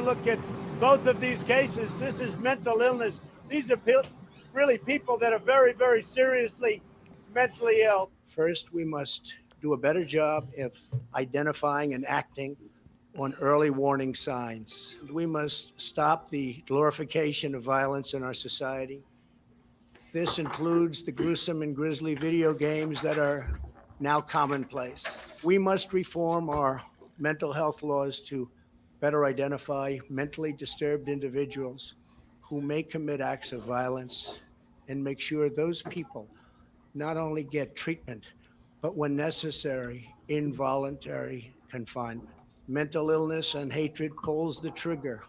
look at both of these cases, this is mental illness. These are really people that are very, very seriously mentally ill. First, we must do a better job of identifying and acting on early warning signs. We must stop the glorification of violence in our society. This includes the gruesome and grisly video games that are now commonplace. We must reform our mental health laws to better identify mentally disturbed individuals who may commit acts of violence and make sure those people not only get treatment, but when necessary, involuntary confinement. Mental illness and hatred pulls the trigger,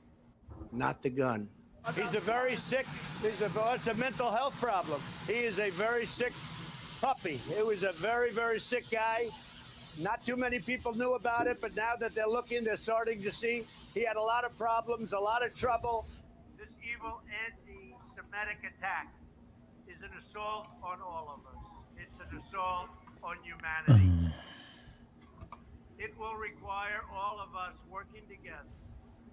not the gun. He's a very sick, it's a mental health problem. He is a very sick puppy. It was a very, very sick guy. Not too many people knew about it, but now that they're looking, they're starting to see he had a lot of problems, a lot of trouble. This evil anti-Semitic attack is an assault on all of us. It's an assault on humanity. It will require all of us working together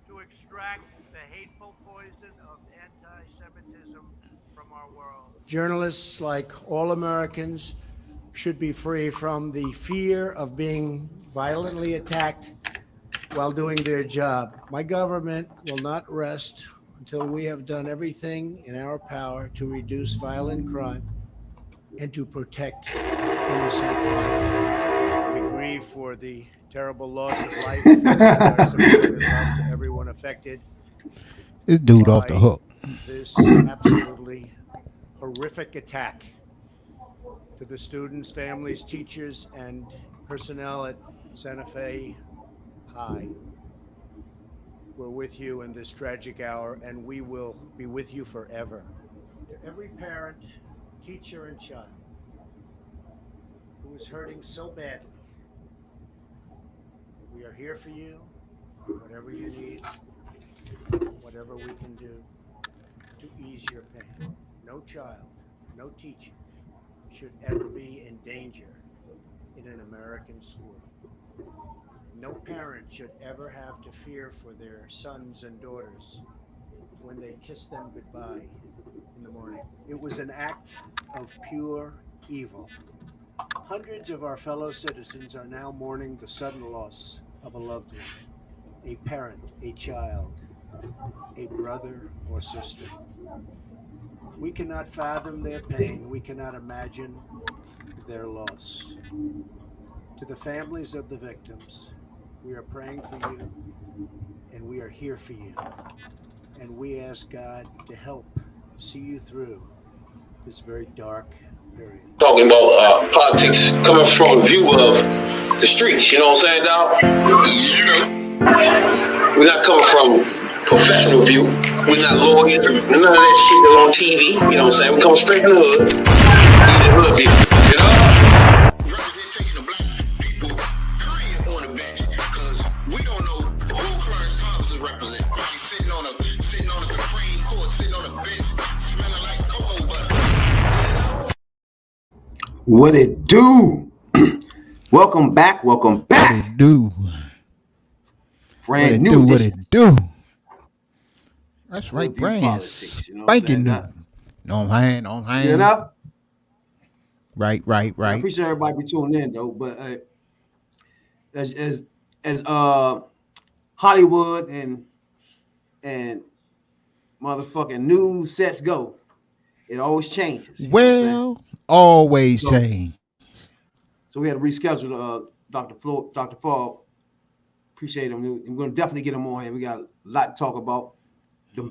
to extract the hateful poison of anti-Semitism from our world. Journalists, like all Americans, should be free from the fear of being violently attacked while doing their job. My government will not rest until we have done everything in our power to reduce violent crime and to protect innocent life. We grieve for the terrible loss of life. We send our support and love to everyone affected. This dude off the hook. This absolutely horrific attack. To the students, families, teachers, and personnel at Santa Fe High, we're with you in this tragic hour, and we will be with you forever. To every parent, teacher, and child who is hurting so badly, we are here for you, whatever you need, whatever we can do to ease your pain. No child, no teacher should ever be in danger in an American school. No parent should ever have to fear for their sons and daughters when they kiss them goodbye in the morning. It was an act of pure evil. Hundreds of our fellow citizens are now mourning the sudden loss of a loved one, a parent, a child, a brother or sister. We cannot fathom their pain. We cannot imagine their loss. To the families of the victims, we are praying for you, and we are here for you. And we ask God to help see you through this very dark period. Talking about politics coming from a view of the streets, you know what I'm saying, dog? You know, we're not coming from professional view. We're not lawyers, none of that shit that's on TV, you know what I'm saying? We come straight from the hood, the hood view, you know? Representation of black people, period, on the bench, because we don't know who Clarence Thomas is representing. He's sitting on a Supreme Court, sitting on a bench, smelling like cocoa butter. What it do? Welcome back. What it do? Brand new. What it do? That's right, Review brand politics, you know what I'm spanking new. saying? On hand. You know? Right. I appreciate everybody be tuning in though, but as Hollywood and motherfucking news sets go, it always changes. Well, always change. So we had to reschedule Dr. Fogg. Appreciate him. We're gonna definitely get him on here. We got a lot to talk about. The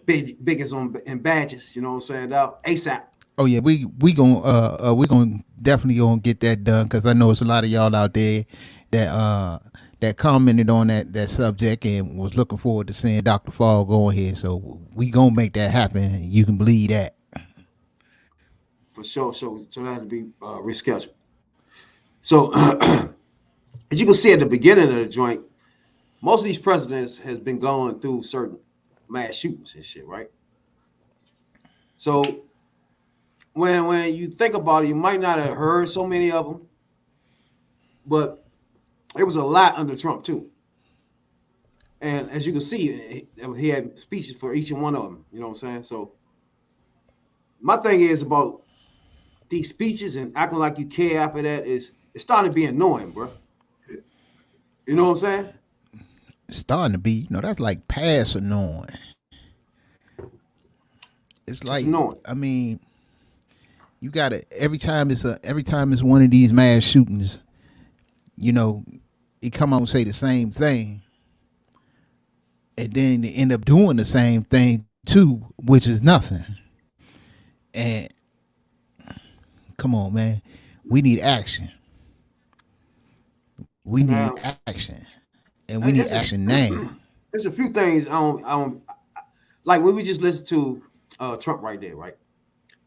biggest in badges, you know what I'm saying? Out ASAP. Oh yeah, we gonna definitely gonna get that done, because I know it's a lot of y'all out there that commented on that subject and was looking forward to seeing Dr. Fogg on here. So we gonna make that happen. You can believe that. For sure. So that had to be rescheduled. So as you can see at the beginning of the joint, most of these presidents has been going through certain mass shootings and shit, right? So when you think about it, you might not have heard so many of them, but it was a lot under Trump too. And as you can see, he had speeches for each and one of them. You know what I'm saying? So my thing is about these speeches and acting like you care after that is it's starting to be annoying, bro. You know what I'm saying? It's starting to be, you know, that's like past annoying. It's like, annoying. I mean, you gotta every time it's one of these mass shootings, you know, it come out and say the same thing, and then they end up doing the same thing too, which is nothing. And come on, man, we need action. We need action, and we need action now. There's a few things I don't like when we just listen to Trump right there, right?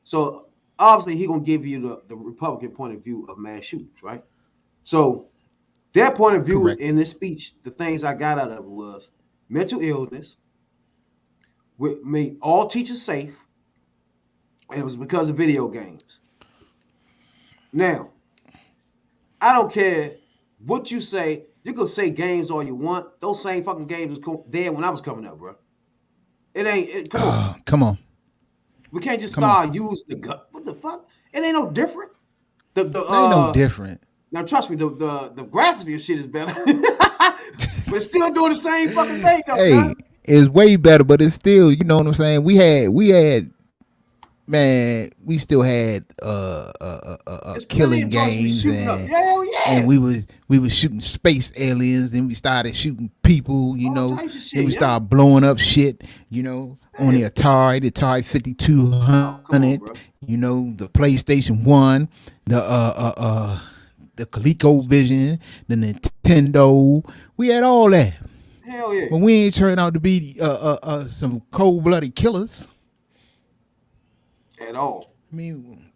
So obviously he gonna give you the Republican point of view of mass shootings, right? So their point of view Correct. in this speech, the things I got out of it was mental illness, made all teachers safe, and it was because of video games. Now, I don't care what you say. You can say games all you want. Those same fucking games was there when I was coming up, bro. It ain't. Come on. Come on. We can't just start using the gun. What the fuck? It ain't no different. It ain't no different. Now trust me, the graphics and shit is better, but it's still doing the same fucking thing. Hey, it's way better, but it's still, you know what I'm saying. We had, man, we still had killing games, and we was shooting space aliens. Then we started shooting people, you know. Then we started blowing up shit, you know, on the Atari 5200, you know, the PlayStation 1, the ColecoVision, the Nintendo. We had all that. Hell yeah. But we ain't turned out to be some cold-blooded killers at all. I mean,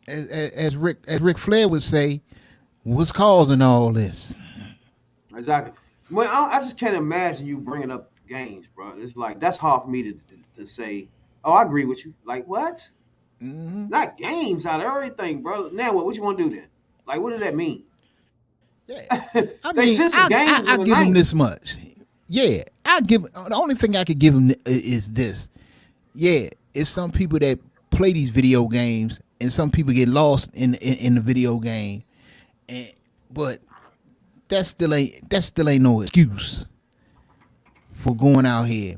as Ric Flair would say, what's causing all this? Exactly. Well, I just can't imagine you bringing up games, bro. It's like that's hard for me to say. Oh, I agree with you. Like what? Mm-hmm. Not games out of everything, bro. Now what you want to do then? Like, what does that mean? Yeah, I mean, I give him this much. Yeah, the only thing I could give him is this. Yeah, it's some people that play these video games, and some people get lost in the video game, but that still ain't no excuse for going out here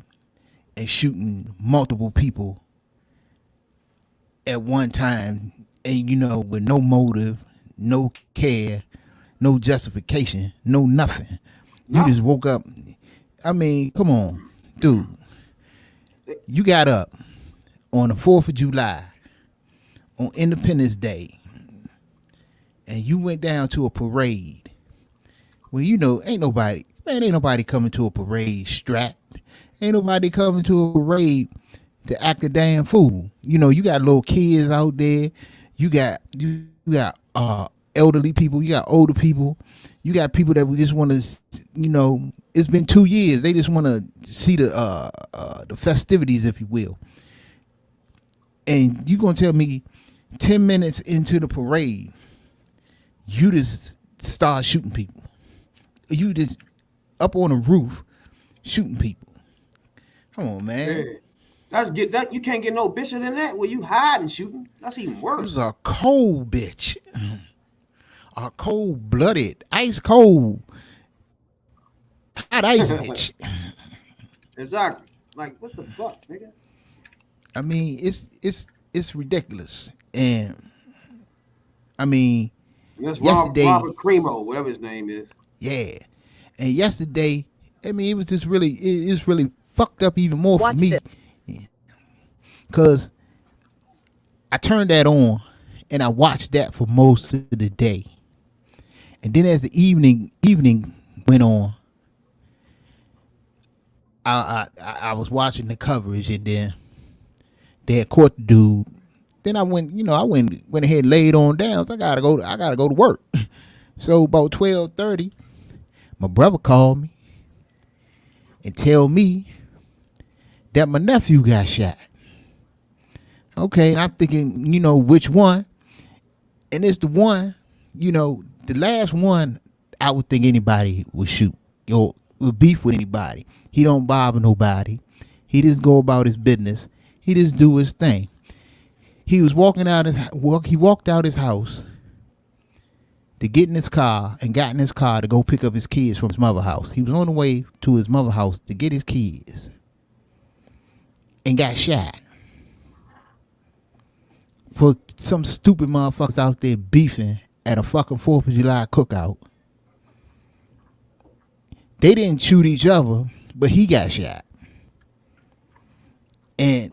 and shooting multiple people at one time, and you know, with no motive, no care, no justification, no nothing. No. You just woke up. I mean, come on, dude. You got up on the 4th of July, on Independence Day, and you went down to a parade. Well, you know, ain't nobody coming to a parade strapped. Ain't nobody coming to a parade to act a damn fool. You know, you got little kids out there. You got elderly people. You got older people. You got people that just want to, you know, it's been 2 years. They just want to see the festivities, if you will. And you gonna tell me 10 minutes into the parade, you just start shooting people. You just up on a roof shooting people. Come on, man. Yeah. You can't get no bitcher than that. Where you hiding shooting? That's even worse. This is a cold bitch. A cold-blooded, ice cold, hot ice bitch. Exactly. Like, what the fuck, nigga? I mean, it's ridiculous, and I mean, that's yesterday, Robert Cremo, whatever his name is. Yeah, and yesterday, I mean, it was just really, it's really fucked up even more for me, because I turned that on and I watched that for most of the day, and then as the evening went on, I was watching the coverage, and then they had caught the dude. Then I went ahead and laid on down. So I gotta go to work. So about 12:30, my brother called me and tell me that my nephew got shot. Okay, and I'm thinking, you know, which one? And it's the one, you know, the last one I would think anybody would shoot. Or beef with anybody. He don't bother nobody. He just go about his business. He just do his thing. He was walking out he walked out his house to get in his car and got in his car to go pick up his kids from his mother's house. He was on the way to his mother's house to get his kids and got shot for some stupid motherfuckers out there beefing at a fucking 4th of July cookout. They didn't shoot each other, but he got shot. And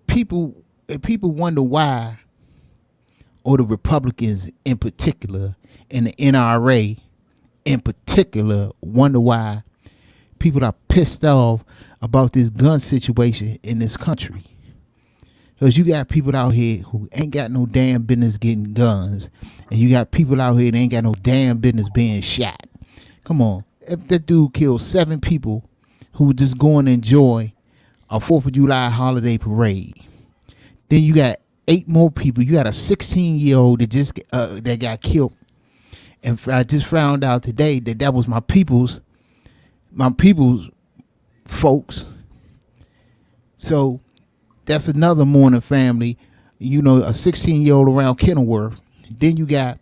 people wonder why, or the Republicans in particular, and the NRA in particular, wonder why people are pissed off about this gun situation in this country. Because you got people out here who ain't got no damn business getting guns, and you got people out here that ain't got no damn business being shot. Come on. If that dude killed 7 people who were just going to enjoy a 4th of July holiday parade, then you got 8 more people. You got a 16-year-old that just that got killed. And I just found out today that was my people's folks. So that's another mourning family. You know, a 16-year-old around Kenilworth. Then you got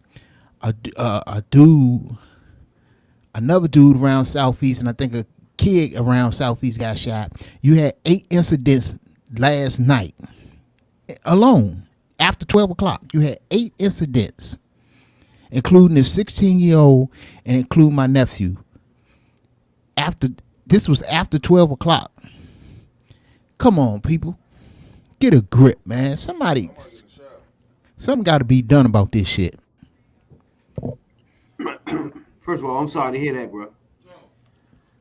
another dude around Southeast, and I think a kid around Southeast got shot. You had 8 incidents last night alone. After 12 o'clock, you had 8 incidents, including this 16-year-old and including my nephew. This was after 12 o'clock. Come on, people. Get a grip, man. Something got to be done about this shit. First of all, I'm sorry to hear that, bro.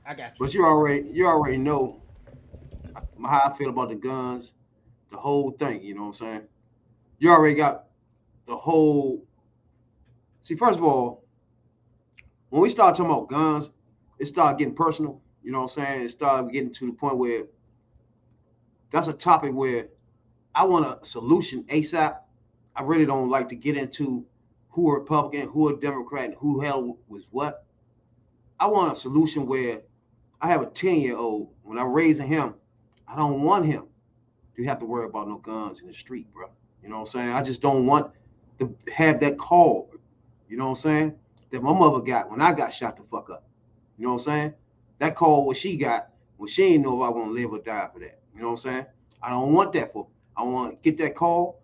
I got you. But you already know how I feel about the guns, the whole thing. You know what I'm saying? You already got the whole. See, first of all, when we start talking about guns, it started getting personal. You know what I'm saying? It started getting to the point where that's a topic where I want a solution ASAP. I really don't like to get into who are Republican, who are Democrat, and who hell was what. I want a solution where I have a 10-year-old. When I'm raising him, I don't want him to have to worry about no guns in the street, bro. You know what I'm saying? I just don't want to have that call, you know what I'm saying, that my mother got when I got shot the fuck up. You know what I'm saying? That call what she got when she ain't know if I want to live or die for that. You know what I'm saying? I don't want that for. I want to get that call.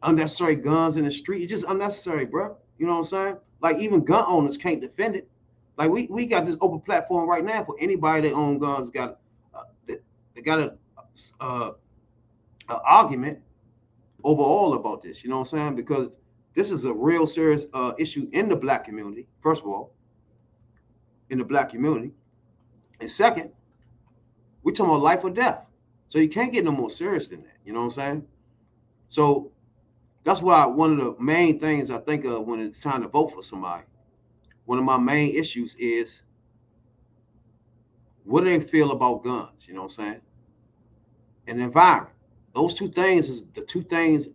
Unnecessary guns in the street. It's just unnecessary, bro. You know what I'm saying? Like, even gun owners can't defend it. Like, we got this open platform right now for anybody that owns guns they got a argument overall about this. You know what I'm saying? Because this is a real serious issue in the black community. First of all, in the black community, and second, we're talking about life or death. So you can't get no more serious than that. You know what I'm saying? So that's why one of the main things I think of when it's time to vote for somebody, one of my main issues is what do they feel about guns? You know what I'm saying? And the environment. Those 2 things is the 2 things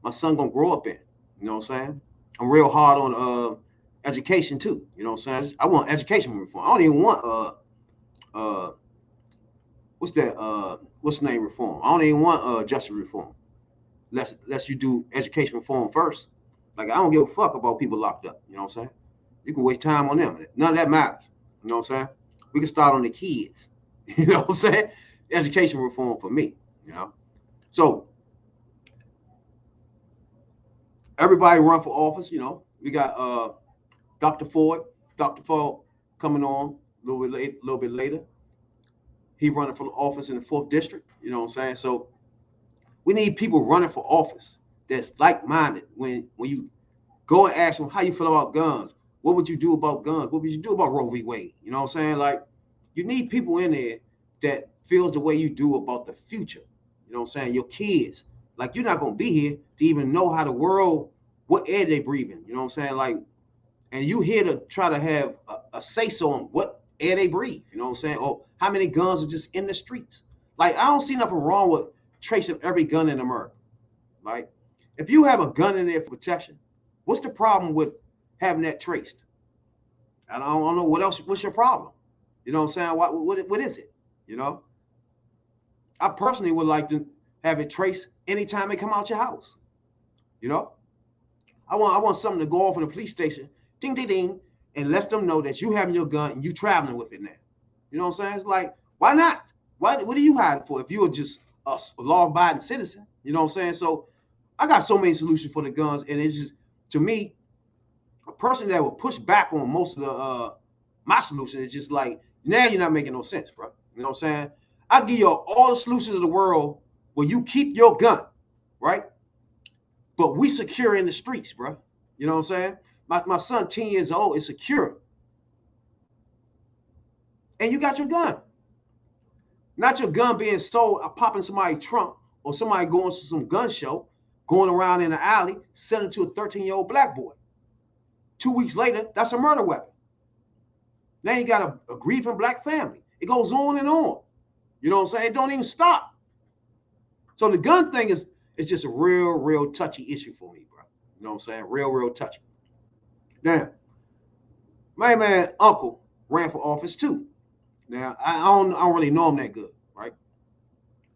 my son gonna grow up in. You know what I'm saying? I'm real hard on education too. You know what I'm saying? I want education reform. I don't even want what's the name reform? I don't even want justice reform. Unless you do education reform first. Like, I don't give a fuck about people locked up. You know what I'm saying? You can waste time on them. None of that matters. You know what I'm saying? We can start on the kids. You know what I'm saying? Education reform for me. You know? So everybody run for office. You know, we got Dr. Fogg coming on a little bit later. He running for office in the 4th district. You know what I'm saying? So we need people running for office that's like-minded. When you go and ask them how you feel about guns, what would you do about guns? What would you do about Roe v. Wade? You know what I'm saying? Like, you need people in there that feels the way you do about the future. You know what I'm saying? Your kids. Like, you're not going to be here to even know how the world, what air they breathing. You know what I'm saying? Like, and you here to try to have a say-so on what air they breathe. You know what I'm saying? Or how many guns are just in the streets. Like, I don't see nothing wrong with tracing every gun in America. Like, if you have a gun in there for protection, what's the problem with having that traced? And I don't know what else. What's your problem? You know what I'm saying? What is it? You know, I personally would like to have it traced anytime they come out your house. You know, I want something to go off in the police station, ding ding ding, and let them know that you having your gun and you traveling with it now. You know what I'm saying? It's like, why not? What are you hiding for if you're just a law-abiding citizen? You know what I'm saying? So I got so many solutions for the guns, and it's just, to me, a person that will push back on most of the my solution is just like, now you're not making no sense, bro. You know what I'm saying? I give you all the solutions of the world where you keep your gun, right? But we secure in the streets, bro. You know what I'm saying? My son, 10 years old, is secure. And you got your gun. Not your gun being sold, popping somebody's trunk, or somebody going to some gun show, going around in the alley, selling to a 13-year-old black boy. 2 weeks later, that's a murder weapon. Now you got a grieving black family. It goes on and on. You know what I'm saying? It don't even stop. So the gun thing is just a real touchy issue for me, bro. You know what I'm saying? Real touchy. Now, my man uncle ran for office too. Now, I don't really know him that good, right?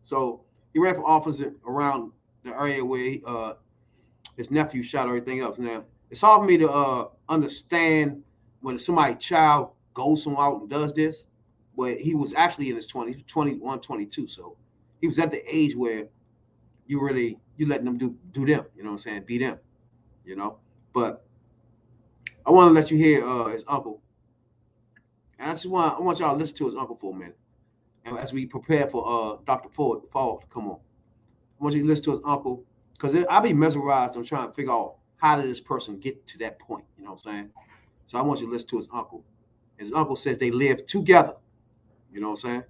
So he ran for office around the area where his nephew shot everything else. Now, it's hard for me to understand when somebody's child goes somewhere out and does this, but he was actually in his 20s, 21, 22. So he was at the age where you letting them do them, you know what I'm saying? Be them, you know? But I want to let you hear his uncle. And I want y'all to listen to his uncle for a minute. And as we prepare for Dr. Fogg to come on, I want you to listen to his uncle, because I'll be mesmerized. I'm trying to figure out, how did this person get to that point? You know what I'm saying? So I want you to listen to his uncle. His uncle says they live together. You know what I'm saying?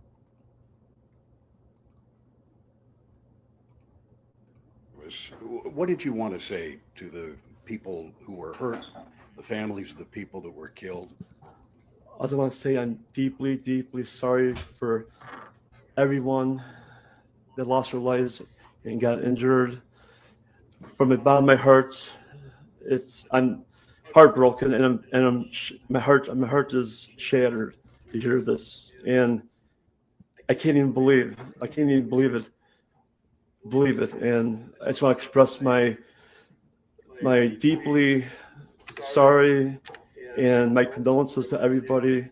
What did you want to say to the people who were hurt, the families of the people that were killed? I just want to say I'm deeply sorry for everyone that lost their lives and got injured. From the bottom of my heart, I'm heartbroken, and my heart is shattered to hear this, and I can't even believe it. And I just want to express my deeply sorry and my condolences to everybody.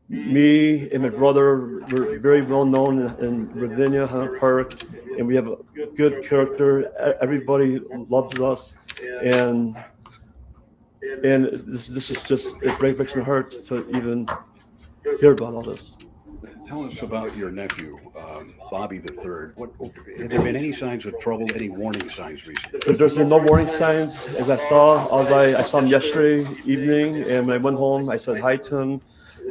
Me and my brother were very well known in Virginia, Hunter Park, and we have a good character. Everybody loves us, and this is just, it breaks my heart to even hear about all this. Tell us about your nephew, Bobby the Third. Have there been any signs of trouble? Any warning signs recently? There's been no warning signs. As I saw him yesterday evening, and when I went home, I said hi to him.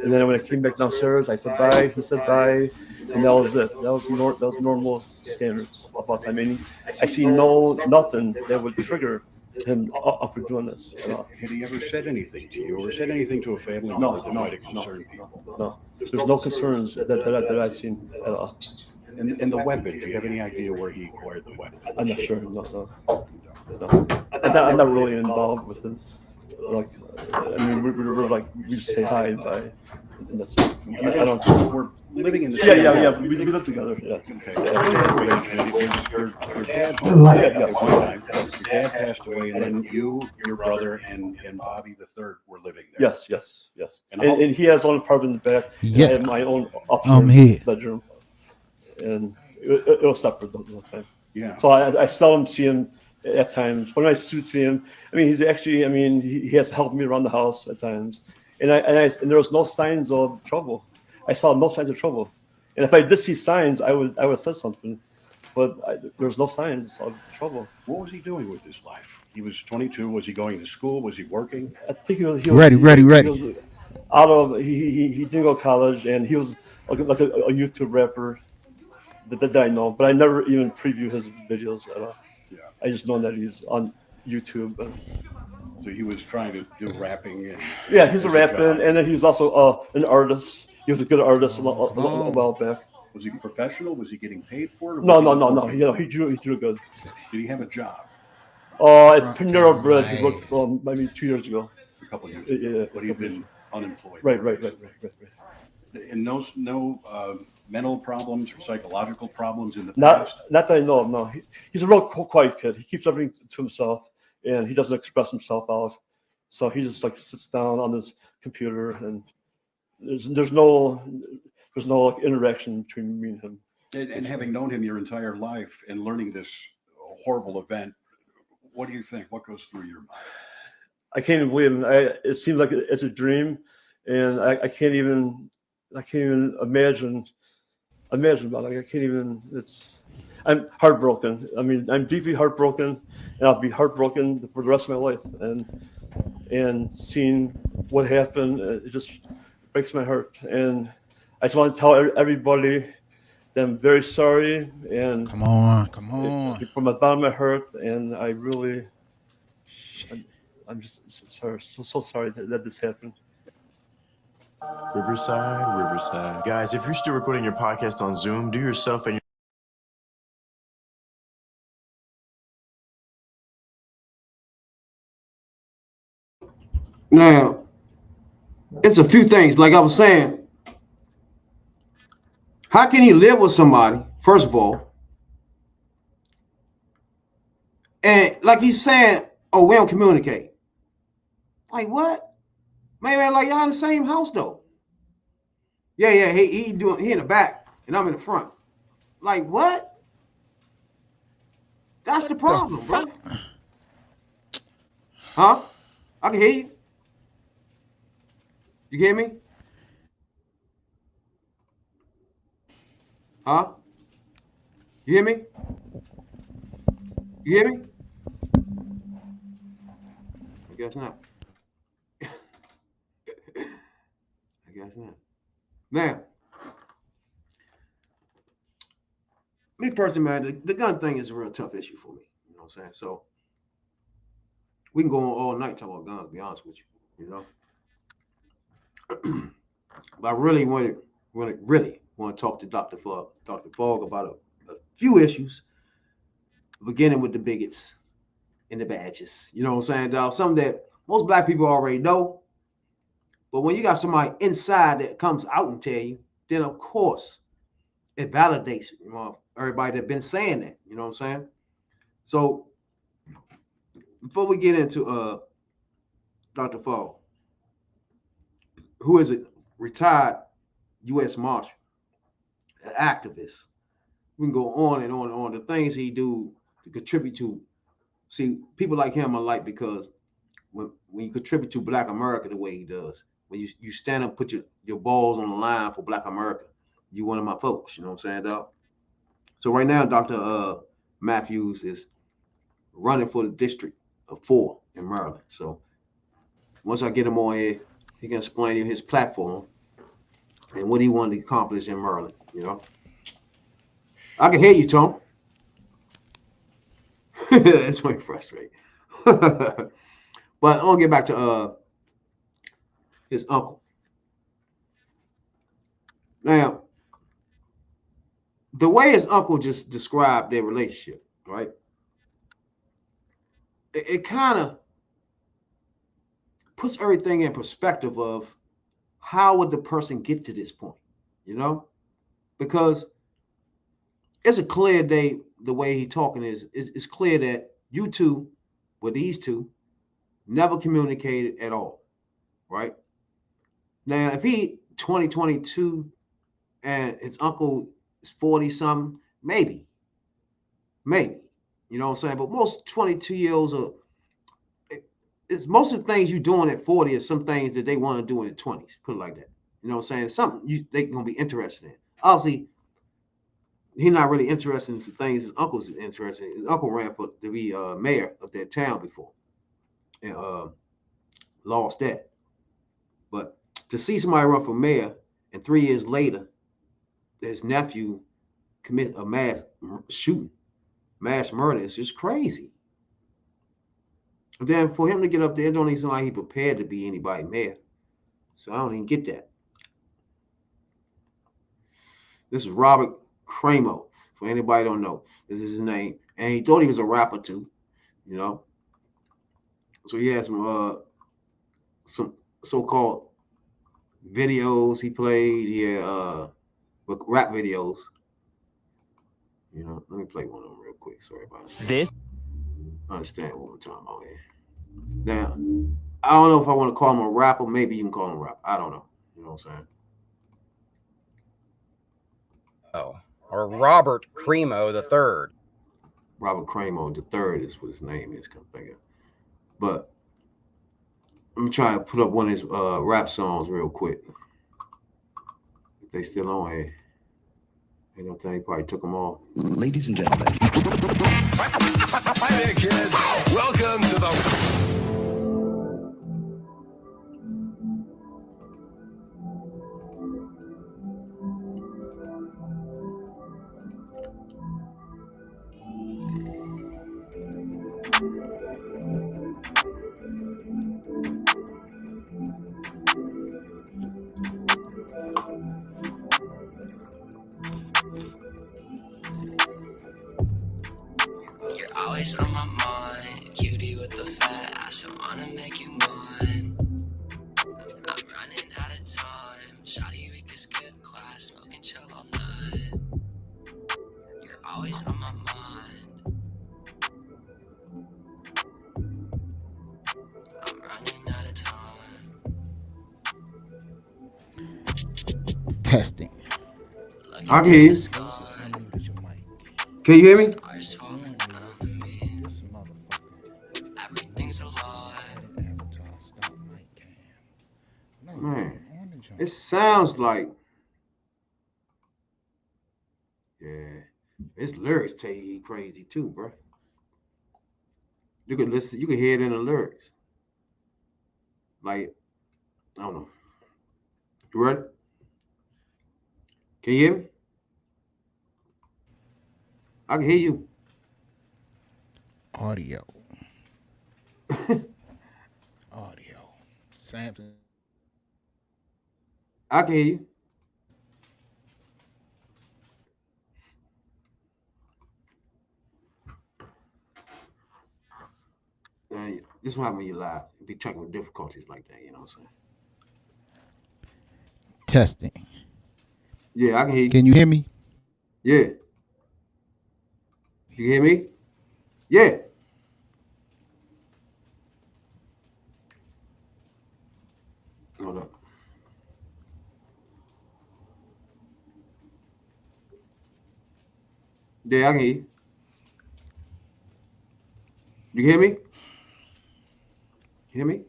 And then when I came back downstairs, I said bye. He said bye, and that was it. That was normal standards of all time. I mean, I see nothing that would trigger him for doing this. Had he ever said anything to you, or said anything to a family member that might have concerned people? No. There's no concerns that I've seen at all. And the weapon, do you have any idea where he acquired the weapon? I'm not sure. No. I'm not really involved with it. Like, I mean, we're like, we just say hi and bye. And that's it. I don't. We're living in the same yeah. We live together. Yeah. Okay. Your dad your dad passed away, and then you, your brother, and Bobby the Third were living there. Yes. And he has his own apartment in the back. Yeah. I have my own upstairs bedroom, and it was separate the whole time. Yeah. So I seldom see him at times. When I do see him, I mean, he has helped me around the house at times, and there was no signs of trouble. I saw no signs of trouble, and if I did see signs, I would have said something, but there was no signs of trouble. What was he doing with his life? He was 22. Was he going to school? Was he working? I think he was ready. He was he didn't go to college, and he was like a YouTube rapper that I know, but I never even preview his videos at all. Yeah. I just know that he's on YouTube. So he was trying to do rapping. Yeah, he's a rapper, and then he was also an artist. He was a good artist a while back. Was he professional? Was he getting paid for it? No. He drew good. Did he have a job? At Panera Bread, he worked from maybe 2 years ago. A couple of years ago. Yeah. Would he have been unemployed. Right. And no mental problems or psychological problems in the Not past? that I know of, no. He's a real quiet kid. He keeps everything to himself, and he doesn't express himself out. So he just like sits down on his computer, and there's no like interaction between me and him. And having known him your entire life and learning this horrible event, what do you think? What goes through your mind? I can't even believe it. It seems like it's a dream, and I can't even imagine about it. I can't even. I'm heartbroken. I mean, I'm deeply heartbroken, and I'll be heartbroken for the rest of my life. And seeing what happened, it just breaks my heart. And I just want to tell everybody that I'm very sorry. And Come on. from the bottom of my heart, and I'm just sorry, so sorry that this happened. Riverside. Guys, if you're still recording your podcast on Zoom, do yourself and your Now, it's a few things. Like I was saying, how can you live with somebody, first of all? And like he's saying, oh, we don't communicate. Like what? Man, like y'all in the same house though. Yeah, he in the back and I'm in the front. Like what? That's the problem, bro. Huh? I can hear you. You hear me? Huh? You hear me? You hear me? I guess not. I guess not. Now, me personally, man, the gun thing is a real tough issue for me. You know what I'm saying? So we can go on all night talking about guns, to be honest with you, you know. But I really want to talk to Dr. Fogg about a few issues, beginning with the bigots and the badges. You know what I'm saying, dog? Something that most black people already know. But when you got somebody inside that comes out and tell you, then of course it validates, you know, everybody that been saying that. You know what I'm saying? So before we get into Dr. Fogg, who is a retired U.S. Marshal, an activist, we can go on and on and on. The things he do to contribute to, see, people like him I like because when you contribute to Black America the way he does, when you stand up, put your balls on the line for Black America, you one of my folks. You know what I'm saying, dog? So right now, Dr. Matthews is running for the District of 4 in Maryland. So once I get him on here, he can explain his platform and what he wanted to accomplish in Maryland. You know, I can hear you, Tom. That's really frustrating. But I'll get back to his uncle. Now, the way his uncle just described their relationship, right? It kind of puts everything in perspective of how would the person get to this point, you know? Because it's a clear day, the way he talking is, it's clear that you two, with these two, never communicated at all, right? Now, if he 2022 and his uncle is 40 something, maybe, you know what I'm saying? But most 22-year-olds are, it's most of the things you're doing at 40 are some things that they want to do in the 20s, put it like that. You know what I'm saying? It's something they're going to be interested in. Obviously, he's not really interested in the things his uncle's interested in. His uncle ran to be mayor of their town before and lost that. But to see somebody run for mayor and 3 years later, his nephew commit a mass murder, is just crazy. And then for him to get up there, it don't even seem like he prepared to be anybody mayor. So I don't even get that. This is Robert Cramo. For anybody don't know, this is his name. And he thought he was a rapper too, you know. So he has some so-called videos he played. Rap videos. You know, let me play one of them real quick. Sorry about that. This Understand what we're talking about here. Now, I don't know if I want to call him a rapper. Maybe you can call him a rapper. I don't know. You know what I'm saying? Or Robert Cremo III. Robert Cremo III is what his name is. Come thinking, but I'm trying to put up one of his rap songs real quick. If they still on here, you know what I'm saying? He probably took them off. Ladies and gentlemen, hi there, kids. Welcome to the. You're always on my mind, cutie with the fat ass. I wanna make you mine. I'm running out of time. Shawty, we can skip class, smoking chill all night. You're always on my mind. I'm running out of time. Testing. I can hear you. Can you hear me? Stars falling down on me. Everything's a lie. Man, it sounds like, yeah, his lyrics tell you he crazy too, bro. You can listen, you can hear it in the lyrics. Like, I don't know. You ready? Can you hear me? I can hear you. Audio. Audio. Samson. I can hear you. This is what happens when you live. You be technical difficulties like that, you know what I'm saying? Testing. Yeah, I can hear you. Can you hear me? Yeah. You hear me? Yeah. Hold up. Yeah, I can hear you. You hear me? You hear me?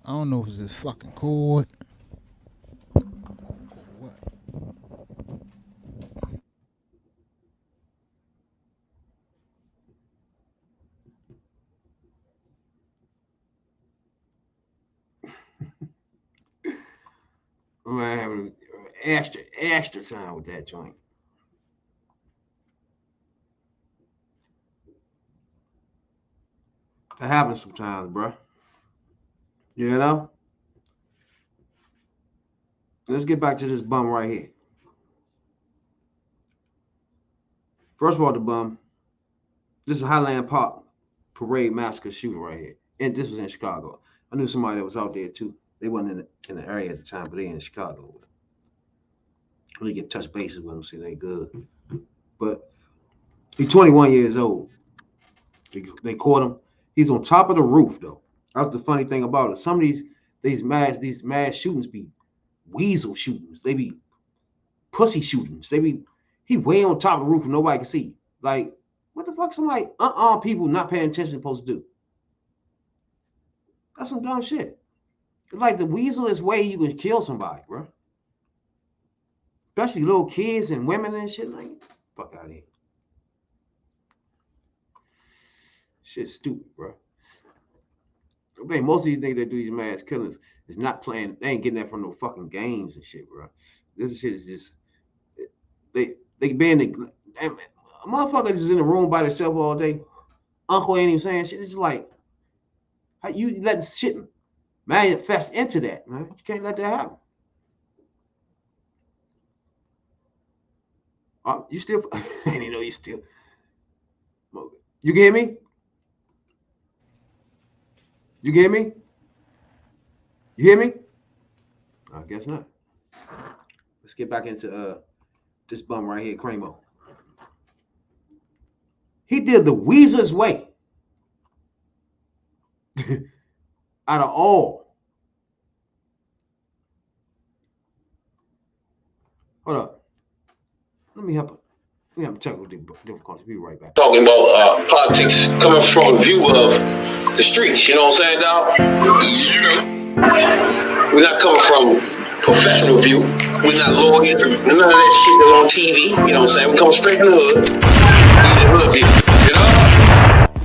I don't know if it's this fucking cord. What? I'm having extra time with that joint. That happens sometimes, bro. You know? Let's get back to this bum right here. First of all, the bum. This is Highland Park Parade Massacre shooter right here. And this was in Chicago. I knew somebody that was out there too. They wasn't in the area at the time, but they in Chicago. Really get touch bases with them, see they good. But he's 21 years old. They caught him. He's on top of the roof though. That's the funny thing about it. Some of these mass shootings be weasel shootings. They be pussy shootings. He way on top of the roof and nobody can see. Like, what the fuck somebody people not paying attention supposed to do? That's some dumb shit. Like the weasel is way you can kill somebody, bro. Especially little kids and women and shit. Like, fuck out of here. Shit's stupid, bro. I think most of these niggas that do these mass killings is not playing. They ain't getting that from no fucking games and shit, bro. This shit is just they being the motherfucker just in the room by themselves all day. Uncle ain't even saying shit. It's just like how you letting shit manifest into that, man. You can't let that happen. You still I didn't know you still. You can hear me? You can hear me? You hear me? I guess not. Let's get back into this bum right here, Cremo. He did the Weezer's way. Out of all. Hold up. Let me help. We have technical difficulties. We'll be right back. Talking about politics coming from a view of the streets, you know what I'm saying, dog? You know, we're not coming from professional view. We're not lawyers, none of that shit that's on TV, you know what I'm saying? We come straight from the hood. We the hood view, you know?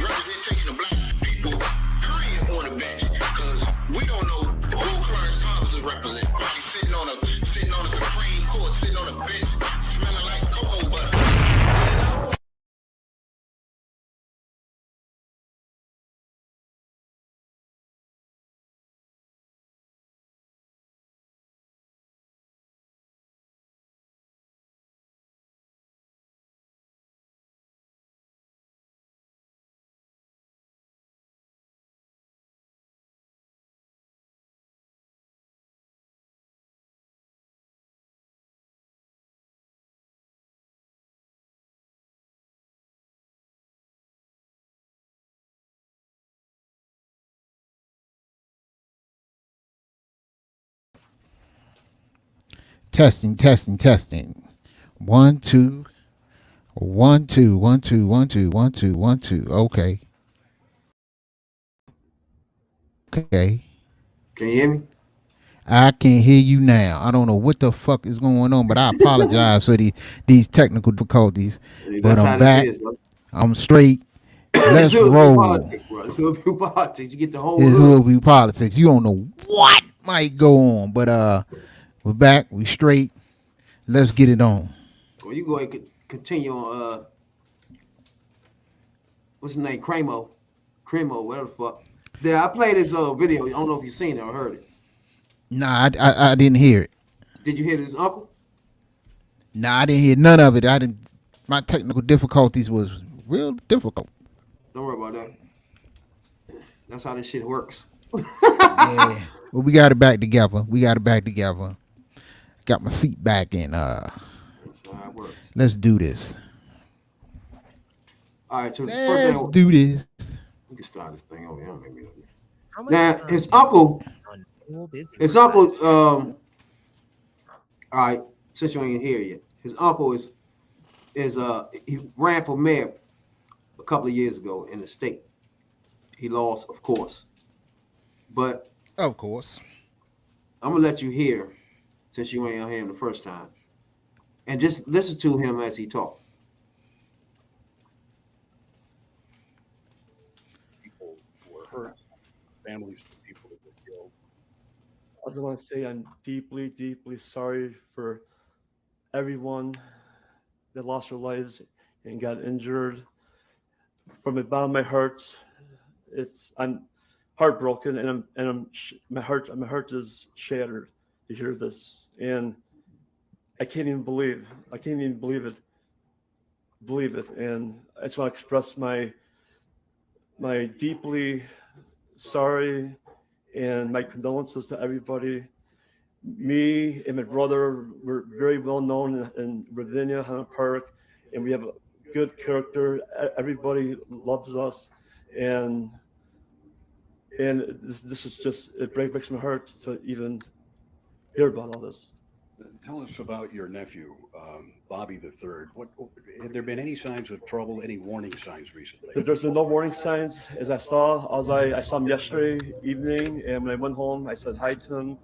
Representation of black people, period, on the bench, because we don't know who Clarence Thomas is representing. He's sitting on a Supreme Court, sitting on a bench, smelling like cocoa butter. Testing. 1 2 1 2 1 2 1 2 1 2 1 2. Okay. Can you hear me? I can hear you now. I don't know what the fuck is going on, but I apologize for these technical difficulties. But I'm back. I'm straight. Let's roll. Politics, bro. It's Hoodview politics. You get the whole It's Hoodview politics. You don't know what might go on, but we're back. We straight. Let's get it on. Well, you go ahead and continue on. What's his name? Cremo, whatever the fuck. Yeah, I played his video. I don't know if you've seen it or heard it. Nah, I didn't hear it. Did you hear his uncle? Nah, I didn't hear none of it. My technical difficulties was real difficult. Don't worry about that. That's how this shit works. Yeah. Well, we got it back together. Got my seat back and that's how it works. Let's do this. All right, so let's do this. We can start this thing over here. Now his uncle. All right, since you ain't here yet, his uncle is he ran for mayor a couple of years ago in the state. He lost, of course. But of course, I'm gonna let you hear, since you ain't on him the first time, and just listen to him as he talks. People who were hurt, families of people that were killed. I just want to say I'm deeply, deeply sorry for everyone that lost their lives and got injured. From the bottom of my heart, I'm heartbroken, and my heart is shattered to hear this, and I can't even believe it, and I just want to express my deeply sorry and my condolences to everybody. Me and my brother were very well known in Virginia, Highland Park, and we have a good character. Everybody loves us, and this is just, it breaks my heart to even hear about all this. Tell us about your nephew, Bobby the Third. Have there been any signs of trouble? Any warning signs recently? There's been no warning signs. As I saw him yesterday evening, and when I went home, I said hi to him,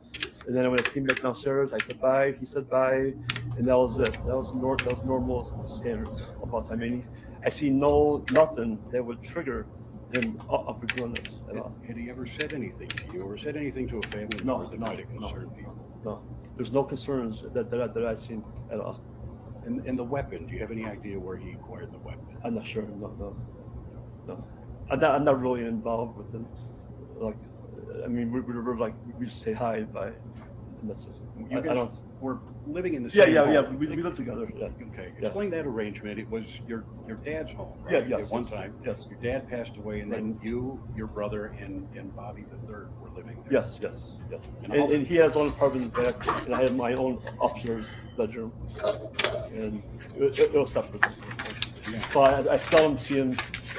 and then when I came back downstairs, I said bye. He said bye, and that was it. That was normal standards of all time. I mean, I see nothing that would trigger him for doing this at all. Had he ever said anything to you, or said anything to a family member that might have concerned you? No. There's no concerns that I've seen at all. And the weapon, do you have any idea where he acquired the weapon? I'm not sure. No. I'm not really involved with him. Like, I mean, we just say hi, bye, and that's it. I don't. were living in the Yeah, same yeah. home. We live together. Yeah. Okay, Yeah. explain that arrangement. It was your dad's home, Yeah, right? yes, At one yes, time, yes. your dad passed away, and Right. then you, your brother, and Bobby the third were living there. Yes, yes, yes. And And he has his own apartment back, and I had my own upstairs bedroom, and it was separate. Yeah. So I seldom see him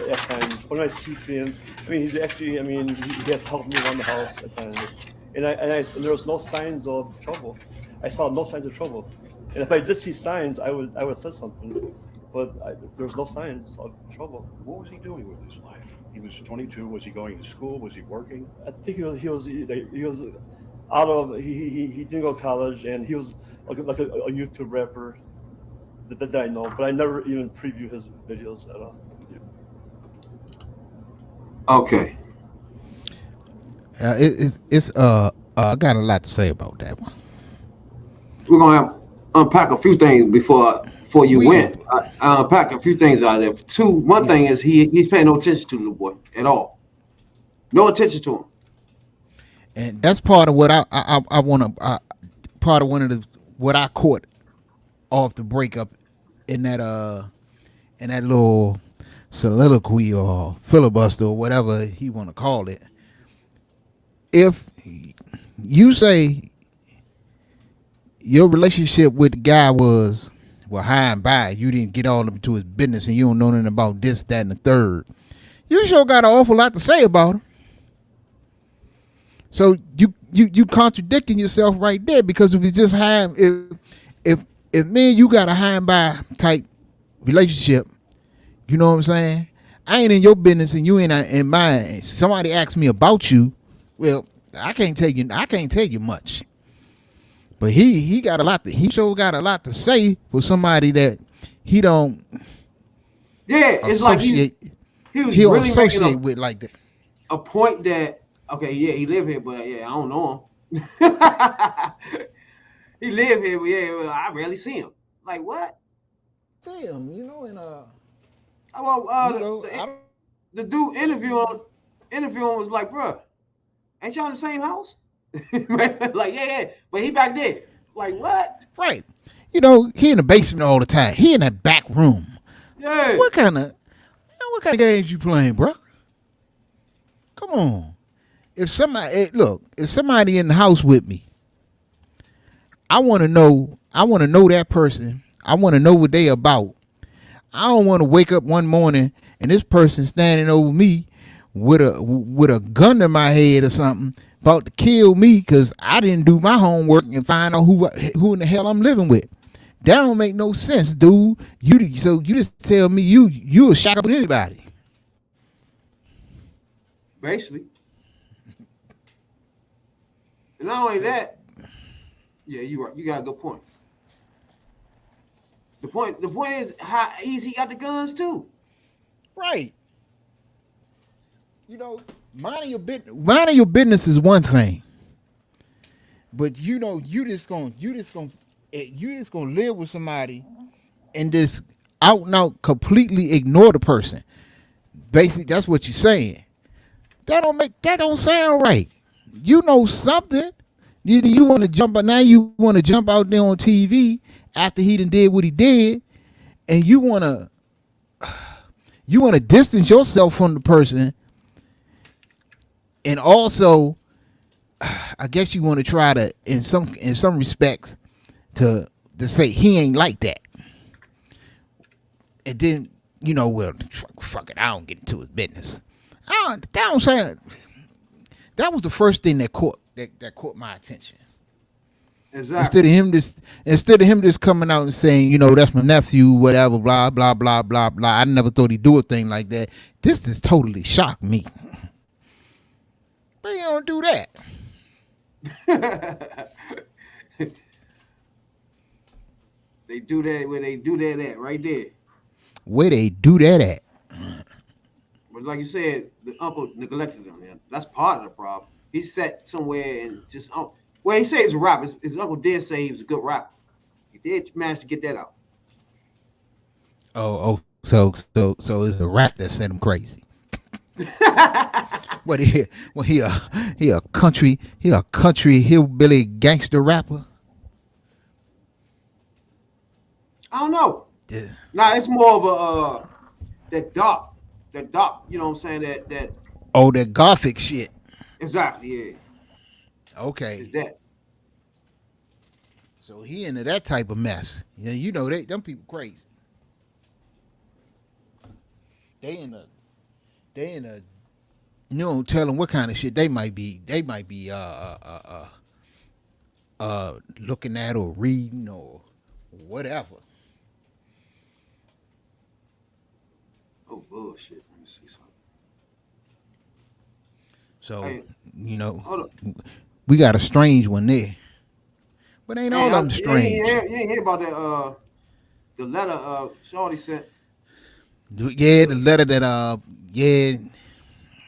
at times. When I see him, I mean, he's actually, I mean, he has helped me around the house at times. And there was no signs of trouble. I saw no signs of trouble. And if I did see signs, I would have said something. But there was no signs of trouble. What was he doing with his life? He was 22. Was he going to school? Was he working? I think he was out of he didn't go to college, and he was like a YouTube rapper that I know, but I never even preview his videos at all. Okay. I got a lot to say about that one. We're gonna unpack a few things before you went. I unpack a few things out of there. One thing is he's paying no attention to the boy at all. No attention to him. And that's part of what I want to. Part of one of the what I caught off the breakup in that little soliloquy or filibuster or whatever he want to call it. If you say your relationship with the guy was high and by, you didn't get all into his business and you don't know nothing about this, that, and the third, you sure got an awful lot to say about him. So you contradicting yourself right there, because if it's just high, if me and you got a high and by type relationship, you know what I'm saying? I ain't in your business and you ain't in mine. Somebody asks me about you, well, I can't tell you much. But he got a lot to, he sure got a lot to say for somebody that he don't. Yeah, it's like he was he don't really associate with like that. A point that, okay, yeah, he live here, but yeah, I don't know him. He live here, but yeah, well, I rarely see him. Like what? See him, you know, the dude interviewing was like, bro, ain't y'all in the same house? Like, yeah, but he back there. Like what? Right. You know, he in the basement all the time. He in that back room. Yeah. What kind of games you playing, bro? Come on. If somebody in the house with me, I want to know that person. I want to know what they about. I don't want to wake up one morning and this person standing over me with a gun to my head or something, about to kill me because I didn't do my homework and find out who in the hell I'm living with. That don't make no sense, dude. So you just tell me you'll shack up with anybody. Basically. And not only that, yeah, you're right. You got a good point. The point is how easy he got the guns too. Right. You know, minding your business is one thing, but you know, you just gonna live with somebody and just out and out completely ignore the person. Basically, that's what you're saying. That don't sound right. You know something. You want to jump, but now you want to jump out there on TV after he done did what he did, and you want to distance yourself from the person. And also, I guess you want to try to, in some respects, to say he ain't like that. And then, you know, well, fuck it, I don't get into his business. That was the first thing that caught my attention. Exactly. Instead of him just coming out and saying, you know, that's my nephew, whatever, blah blah blah blah blah. I never thought he'd do a thing like that. This just totally shocked me. But you don't do that. They do that where they do that at right there. Where they do that at. But like you said, the uncle neglected him, man. That's part of the problem. He sat somewhere and just he said he's a rapper. His uncle did say he was a good rapper. He did manage to get that out. So it's a rap that sent him crazy. What he a country hillbilly gangster rapper? I don't know. Yeah. Nah, it's more of a that dark, you know what I'm saying? That Oh, that gothic shit. exactly, yeah. Okay. It's that. So he into that type of mess. Yeah, you know them people crazy. They in a you don't tell them what kind of shit they might be looking at or reading or whatever. Oh bullshit. Let me see something. So, Hey, you know, hold up. we got a strange one there. But ain't all Hey, of them you strange. ain't hear about that the letter Shorty sent Yeah, the to letter that yeah,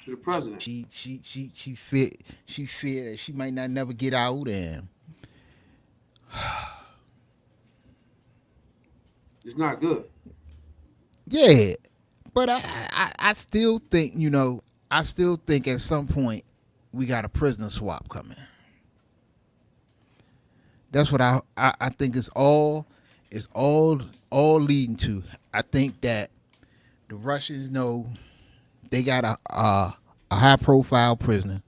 the president. she feared that she might not never get out, and It's not good. yeah. But I still think, I still think at some point we got a prisoner swap coming. That's what I think it's all leading to. I think that the Russians know they got a high profile prisoner,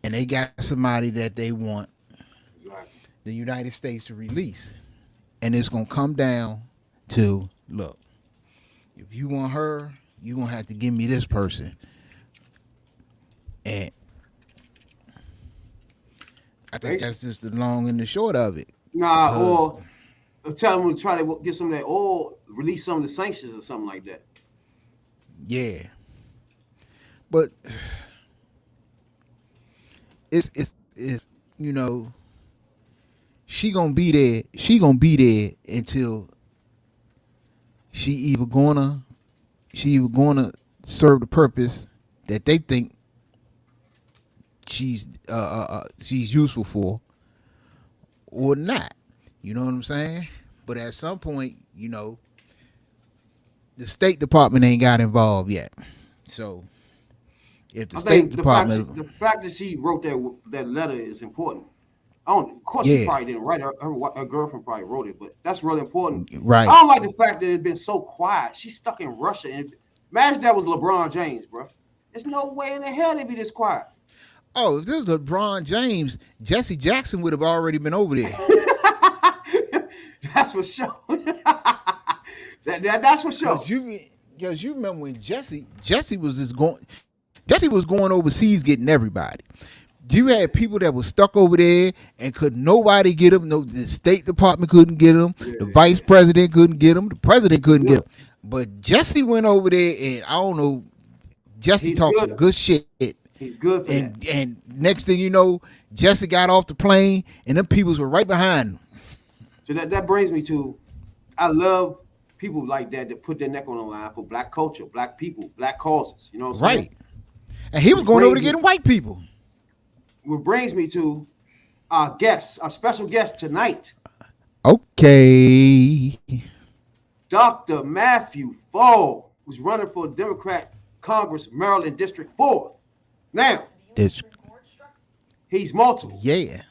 and they got somebody that they want Exactly. the United States to release. And it's gonna come down to, look, if you want her, you're gonna have to give me this person. And I think that's just the long and the short of it. Nah, Because or tell them to try to get some of that oil, release some of the sanctions or something like that. yeah. But it's she gonna be there. She gonna be there until she either gonna serve the purpose that they think she's useful for, or not. You know what I'm saying? But at some point, the State Department ain't got involved yet. So if the I State think Department, the fact that she wrote that letter is important. Of course, she yeah, probably didn't write it. Her girlfriend probably wrote it, but that's really important. right. I don't like the fact that it's been so quiet. She's stuck in Russia. And imagine that was LeBron James, bro. There's no way in the hell they'd be this quiet. Oh, if this was LeBron James, Jesse Jackson would have already been over there. That's for sure. That's for sure. Because you remember when Jesse was going overseas getting everybody. You had people that were stuck over there and could nobody get them. No, the State Department couldn't get them. Yeah. The Vice President couldn't get them. The President couldn't get them. But Jesse went over there, and I don't know. Jesse talked some good shit. He's good for that. And next thing you know, Jesse got off the plane, and them peoples were right behind him. So that brings me to, I love people like that put their neck on the line for black culture, black people, black causes. You know what I'm saying? Right. And he was going over to get white people. What brings me to our special guest tonight. Okay. Dr. Mathew Fogg, who's running for Democrat Congress, Maryland District 4. Now, he's multiple. Yeah.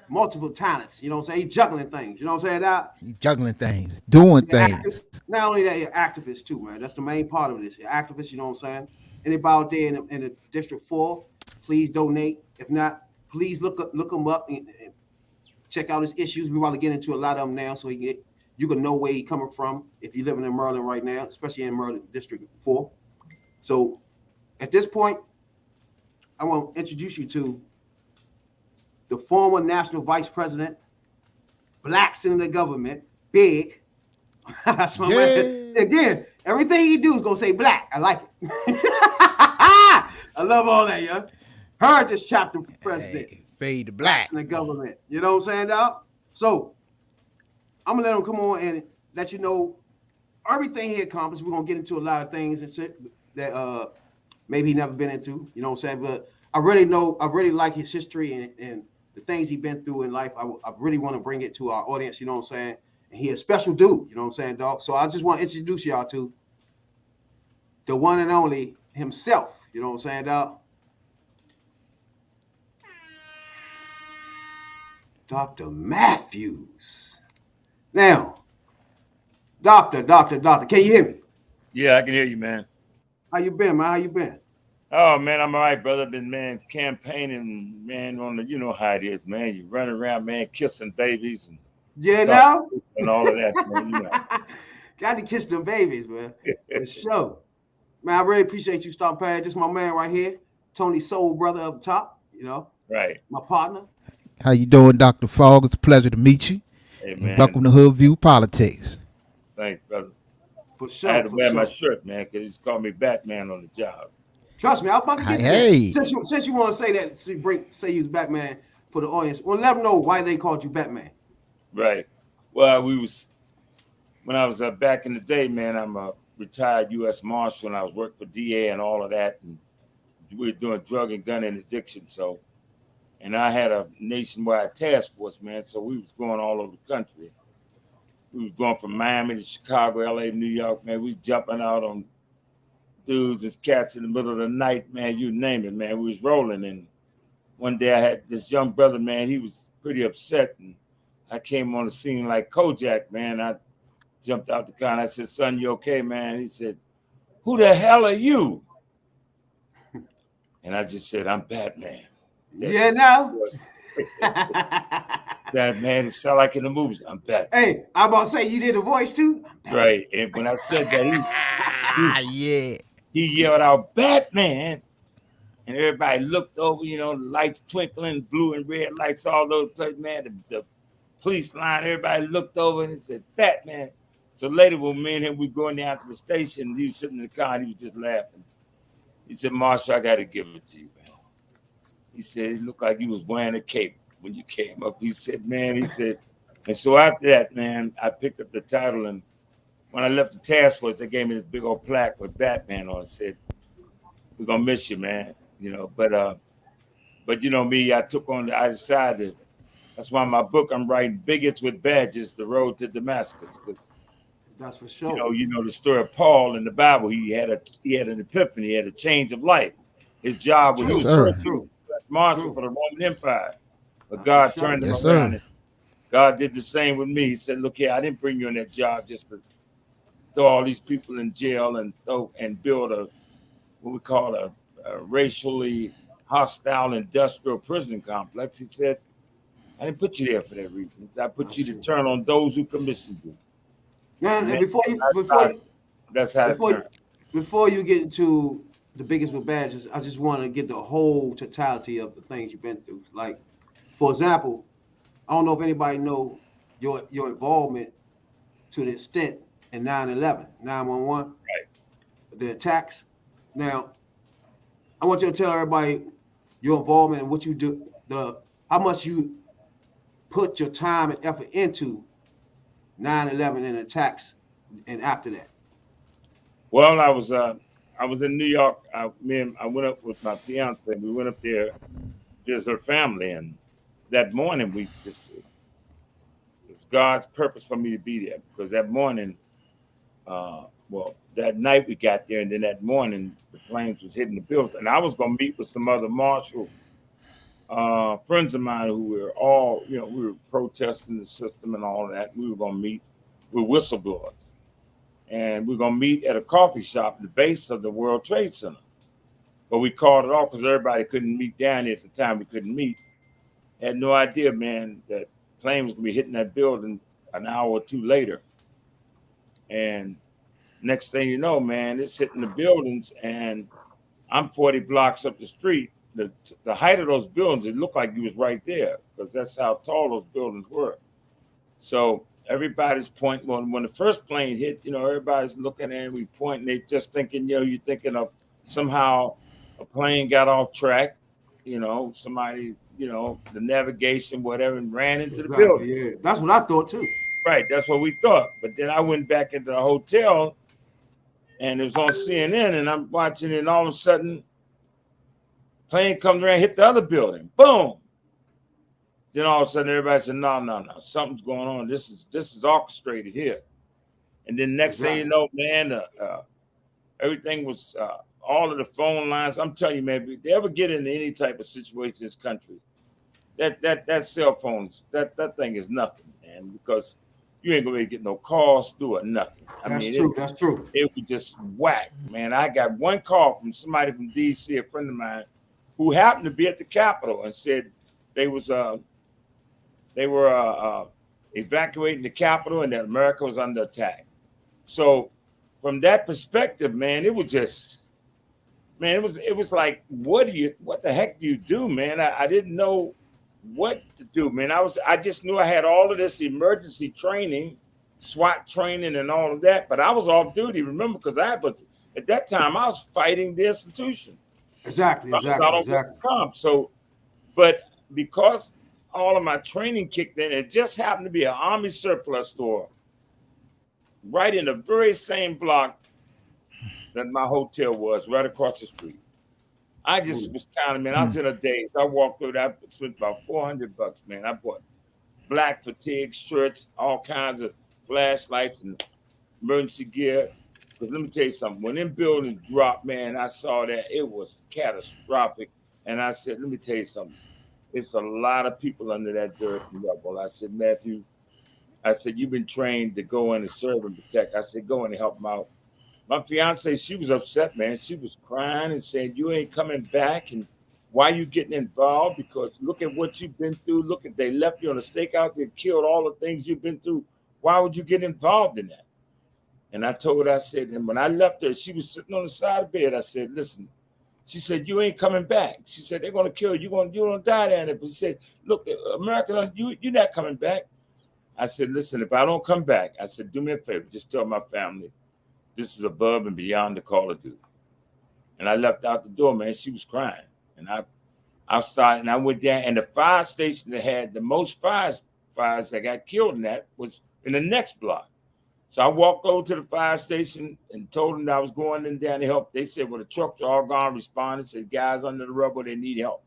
Multiple talents. You know what I'm saying? He's juggling things. You know what I'm saying? He's juggling things, doing things. Not only that, you're activist too, man. That's the main part of this. You're activist, you know what I'm saying? Anybody out there in the District 4, please donate. If not, please look him up and check out his issues. We're about to get into a lot of them now, so you can know where he's coming from if you're living in Maryland right now, especially in Maryland District 4. So at this point, I want to introduce you to the former National Vice President, Blacks in the Government, Big. That's my man. Again, everything he do is gonna say black. I like it. I love all that, yeah. Heritage Chapter President. Hey, fade to black in the government. You know what I'm saying, dog? So I'm gonna let him come on and let you know everything he accomplished. We're gonna get into a lot of things and shit that maybe he never been into. You know what I'm saying? But I really like his history and the things he's been through in life. I really want to bring it to our audience. You know what I'm saying? And he a special dude. You know what I'm saying, dog? So I just want to introduce y'all to the one and only himself. You know what I'm saying, dog? Dr. Matthews. Now, doctor, can you hear me? Yeah, I can hear you, man. How you been, man? How you been? Oh man, I'm all right, brother. Been campaigning, man, on the you know how it is, man. You run around, man, kissing babies and Now? and all of that, man. You know. Got to kiss them babies, man. For sure. Man, I really appreciate you stopping by. This is my man right here, Tony Soul Brother up top, Right. My partner. How you doing, Dr. Fogg? It's a pleasure to meet you. Hey, man. Welcome to Hood View Politics. Thanks, brother. For sure. I had to wear my shirt, man, because he's called me Batman on the job. Trust me, I was about to get hey. Since you want to say that, say you was Batman for the audience, well, let them know why they called you Batman. Right. Well, when I was back in the day, man, I'm a retired U.S. Marshal, and I was working for DA and all of that, and we were doing drug and gun interdiction, and I had a nationwide task force, man, so we was going all over the country. We was going from Miami to Chicago, L.A., New York, man. We jumping out on dudes and cats in the middle of the night, man, you name it, man. We was rolling, and one day I had this young brother, man, he was pretty upset, and I came on the scene like Kojak, man. I jumped out the car, and I said, son, you okay, man? He said, who the hell are you? And I just said, I'm Batman. Now? That man, it sounded like in the movies. I'm Batman. Hey, I'm about to say, you did the voice too? Right, and when I said that, he yelled out, Batman, and everybody looked over, the lights twinkling, blue and red lights all over the place, man, the police line, everybody looked over and he said, Batman. So later when me and him, we going down to the station, he was sitting in the car and he was just laughing. He said, Marshall, I got to give it to you, man. He said, it looked like you was wearing a cape when you came up. He said, man, and so after that, man, I picked up the title, and when I left the task force, they gave me this big old plaque with Batman on it. Said, we're going to miss you, man. But you know me, I decided, that's why my book I'm writing, Bigots with Badges, The Road to Damascus. That's for sure. You know the story of Paul in the Bible. He had an epiphany, he had a change of life. His job was marshal for the Roman Empire. But God turned him around. And God did the same with me. He said, look here, I didn't bring you in that job just to throw all these people in jail and build what we call a racially hostile industrial prison complex. He said, I didn't put you there for that reason. He said, I put you to turn on those who commissioned you. Man, and before you get into the Biggest with Badges, I just want to get the whole totality of the things you've been through. Like, for example, I don't know if anybody know your involvement to the extent in 9/11, 9/11, the attacks. Now, I want you to tell everybody your involvement and what you do, how much you put your time and effort into 9/11 and attacks, and after that. Well, I was in New York. I went up with my fiance. We went up there to visit her family, and that morning it was God's purpose for me to be there, because that morning, that night we got there, and then that morning the planes was hitting the buildings, and I was gonna meet with some other marshal friends of mine who were all, we were protesting the system and all of that. We were gonna meet with whistleblowers, and we were gonna meet at a coffee shop at the base of the World Trade Center. But we called it off because everybody couldn't meet down there at the time. We couldn't meet. Had no idea, man, that plane was gonna be hitting that building an hour or two later. And next thing you know, man, it's hitting the buildings, and I'm 40 blocks up the street. The height of those buildings, it looked like you was right there, because that's how tall those buildings were. So everybody's pointing. When the first plane hit, everybody's looking at it, we pointing. They just thinking, you're thinking of somehow a plane got off track, somebody, the navigation, whatever, and ran into the building. Yeah, that's what I thought too. Right, that's what we thought. But then I went back into the hotel, and it was on CNN, and I'm watching it, and all of a sudden, plane comes around, hit the other building, boom. Then all of a sudden, everybody said, no, something's going on. This is orchestrated here. And then next thing you know, man, everything was all of the phone lines. I'm telling you, man, if they ever get into any type of situation in this country, that cell phones, that thing is nothing, man, because you ain't gonna get no calls through or nothing. That's true. That's true. It was just whack, man. I got one call from somebody from DC, a friend of mine, who happened to be at the Capitol and said they were evacuating the Capitol and that America was under attack. So from that perspective, man, it was just, man, it was like, what the heck do you do, man? I didn't know what to do, man. I just knew I had all of this emergency training, SWAT training and all of that, but I was off duty, remember, because at that time I was fighting the institution. Exactly. So, but because all of my training kicked in, it just happened to be an Army surplus store right in the very same block that my hotel was, right across the street. I just was counting, man. I was in a daze. I walked through that, spent about $400, man. I bought black fatigue shirts, all kinds of flashlights and emergency gear. Because let me tell you something, when them buildings dropped, man, I saw that it was catastrophic. And I said, let me tell you something. It's a lot of people under that dirt and rubble. I said, Matthew, you've been trained to go in and serve and protect. I said, go in and help them out. My fiance, she was upset, man. She was crying and saying, you ain't coming back. And why you getting involved? Because look at what you've been through. They left you on a stakeout. They killed all the things you've been through. Why would you get involved in that? And I told her, I said, and when I left her, she was sitting on the side of the bed. I said, listen, she said, you ain't coming back. She said, they're going to kill you. You're going to die down there. But she said, look, America, you're not coming back. I said, listen, if I don't come back, I said, do me a favor. Just tell my family this is above and beyond the call of duty. And I left out the door, man. She was crying. And I started, and I went down, and the fire station that had the most fires that got killed in that was in the next block. So I walked over to the fire station and told them that I was going in down to help. They said, well, the trucks are all gone. Responded, said, guys under the rubble, they need help.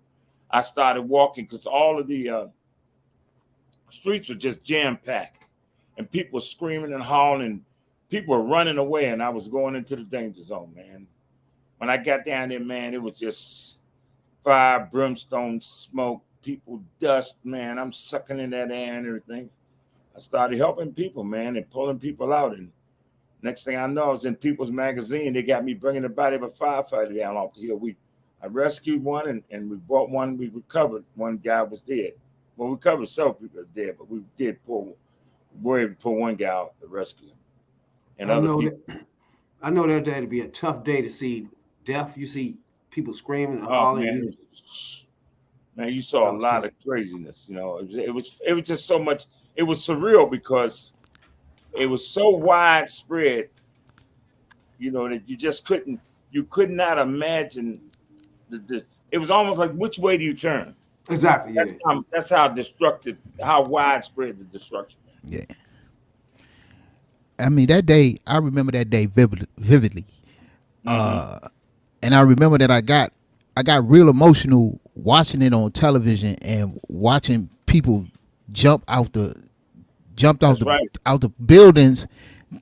I started walking because all of the streets were just jam-packed. And people were screaming and hollering. People were running away, and I was going into the danger zone, man. When I got down there, man, it was just fire, brimstone, smoke, people, dust, man. I'm sucking in that air and everything. I started helping people, man, and pulling people out. And next thing I know, I was in People's Magazine. They got me bringing the body of a firefighter down off the hill. I rescued one, and we brought one. We recovered. One guy was dead. Well, we recovered several people that were dead, but we did pull one guy out to rescue him. And I know that day to be a tough day to see death. You see people screaming and hollering. Man, you saw a lot of craziness. You know, it was just so much. It was surreal because it was so widespread. You know that you could not imagine it was almost like, which way do you turn? Exactly. That's how destructive, how widespread the destruction. Yeah. I mean, that day, I remember that day vividly. And I remember that I got real emotional watching it on television and watching people jump out the buildings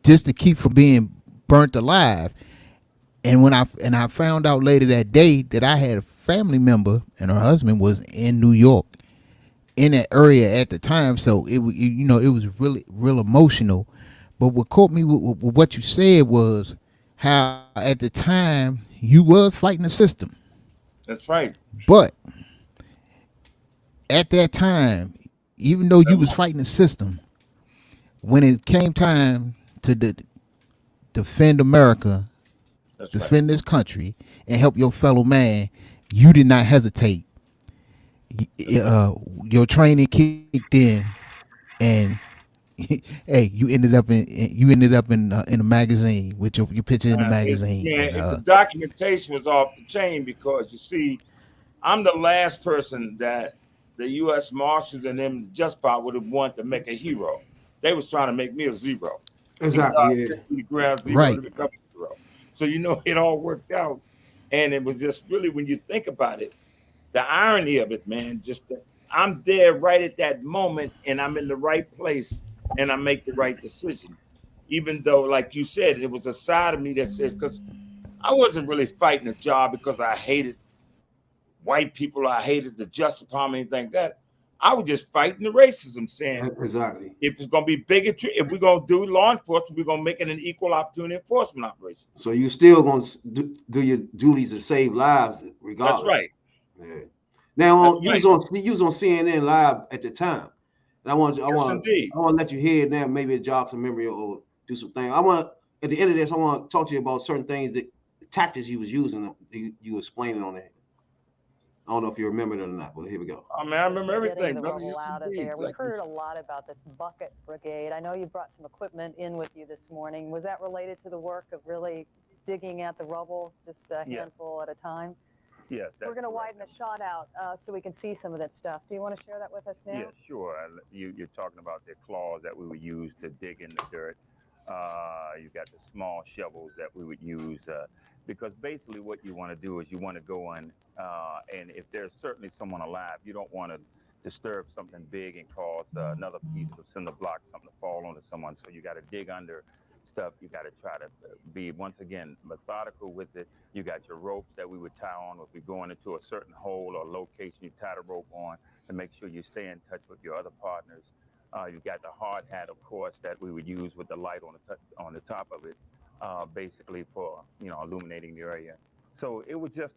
just to keep from being burnt alive. And when I found out later that day that I had a family member and her husband was in New York in that area at the time, so it was really real emotional. But what caught me with what you said was how at the time you was fighting the system. That's right. But at that time, even though you was fighting the system, when it came time to defend America, defend this country, and help your fellow man, you did not hesitate. Your training kicked in, and hey, you ended up in a magazine with your picture in the magazine. The documentation was off the chain because you see, I'm the last person that the U.S. Marshals and them just about would have wanted to make a hero. They was trying to make me a zero. Exactly. Right. So it all worked out, and it was just really, when you think about it, the irony of it, man. Just that I'm there right at that moment, and I'm in the right place. And I make the right decision, even though, like you said, it was a side of me that says, because I wasn't really fighting a job because I hated white people, I hated the Justice Department, anything like that. I was just fighting the racism, saying Exactly. if it's going to be bigotry, if we're going to do law enforcement, we're going to make it an equal opportunity enforcement operation. So you still going to do your duties to save lives, regardless. That's right. Yeah. Now, you was on CNN Live at the time, and I want to let you hear it now. Maybe it jogs some memory or do some things. At the end of this, I want to talk to you about certain things, the tactics you was using. You explaining on that. I don't know if you remember it or not, but here we go. I mean, I remember everything, brother. Out of there. We've heard a lot about this bucket brigade. I know you brought some equipment in with you this morning. Was that related to the work of really digging at the rubble, just a handful at a time? Yes. We're going to widen the shot out so we can see some of that stuff. Do you want to share that with us now? Yeah, sure. You're talking about the claws that we would use to dig in the dirt. You got the small shovels that we would use because basically what you want to do is you want to go in and if there's certainly someone alive, you don't want to disturb something big and cause another piece of cinder block, something to fall onto someone. So you got to dig under stuff. You got to try to be, once again, methodical with it. You got your ropes that we would tie on if we're going into a certain hole or location. You tie the rope on to make sure you stay in touch with your other partners. You got the hard hat, of course, that we would use with the light on the top of it, basically for illuminating the area. So it was just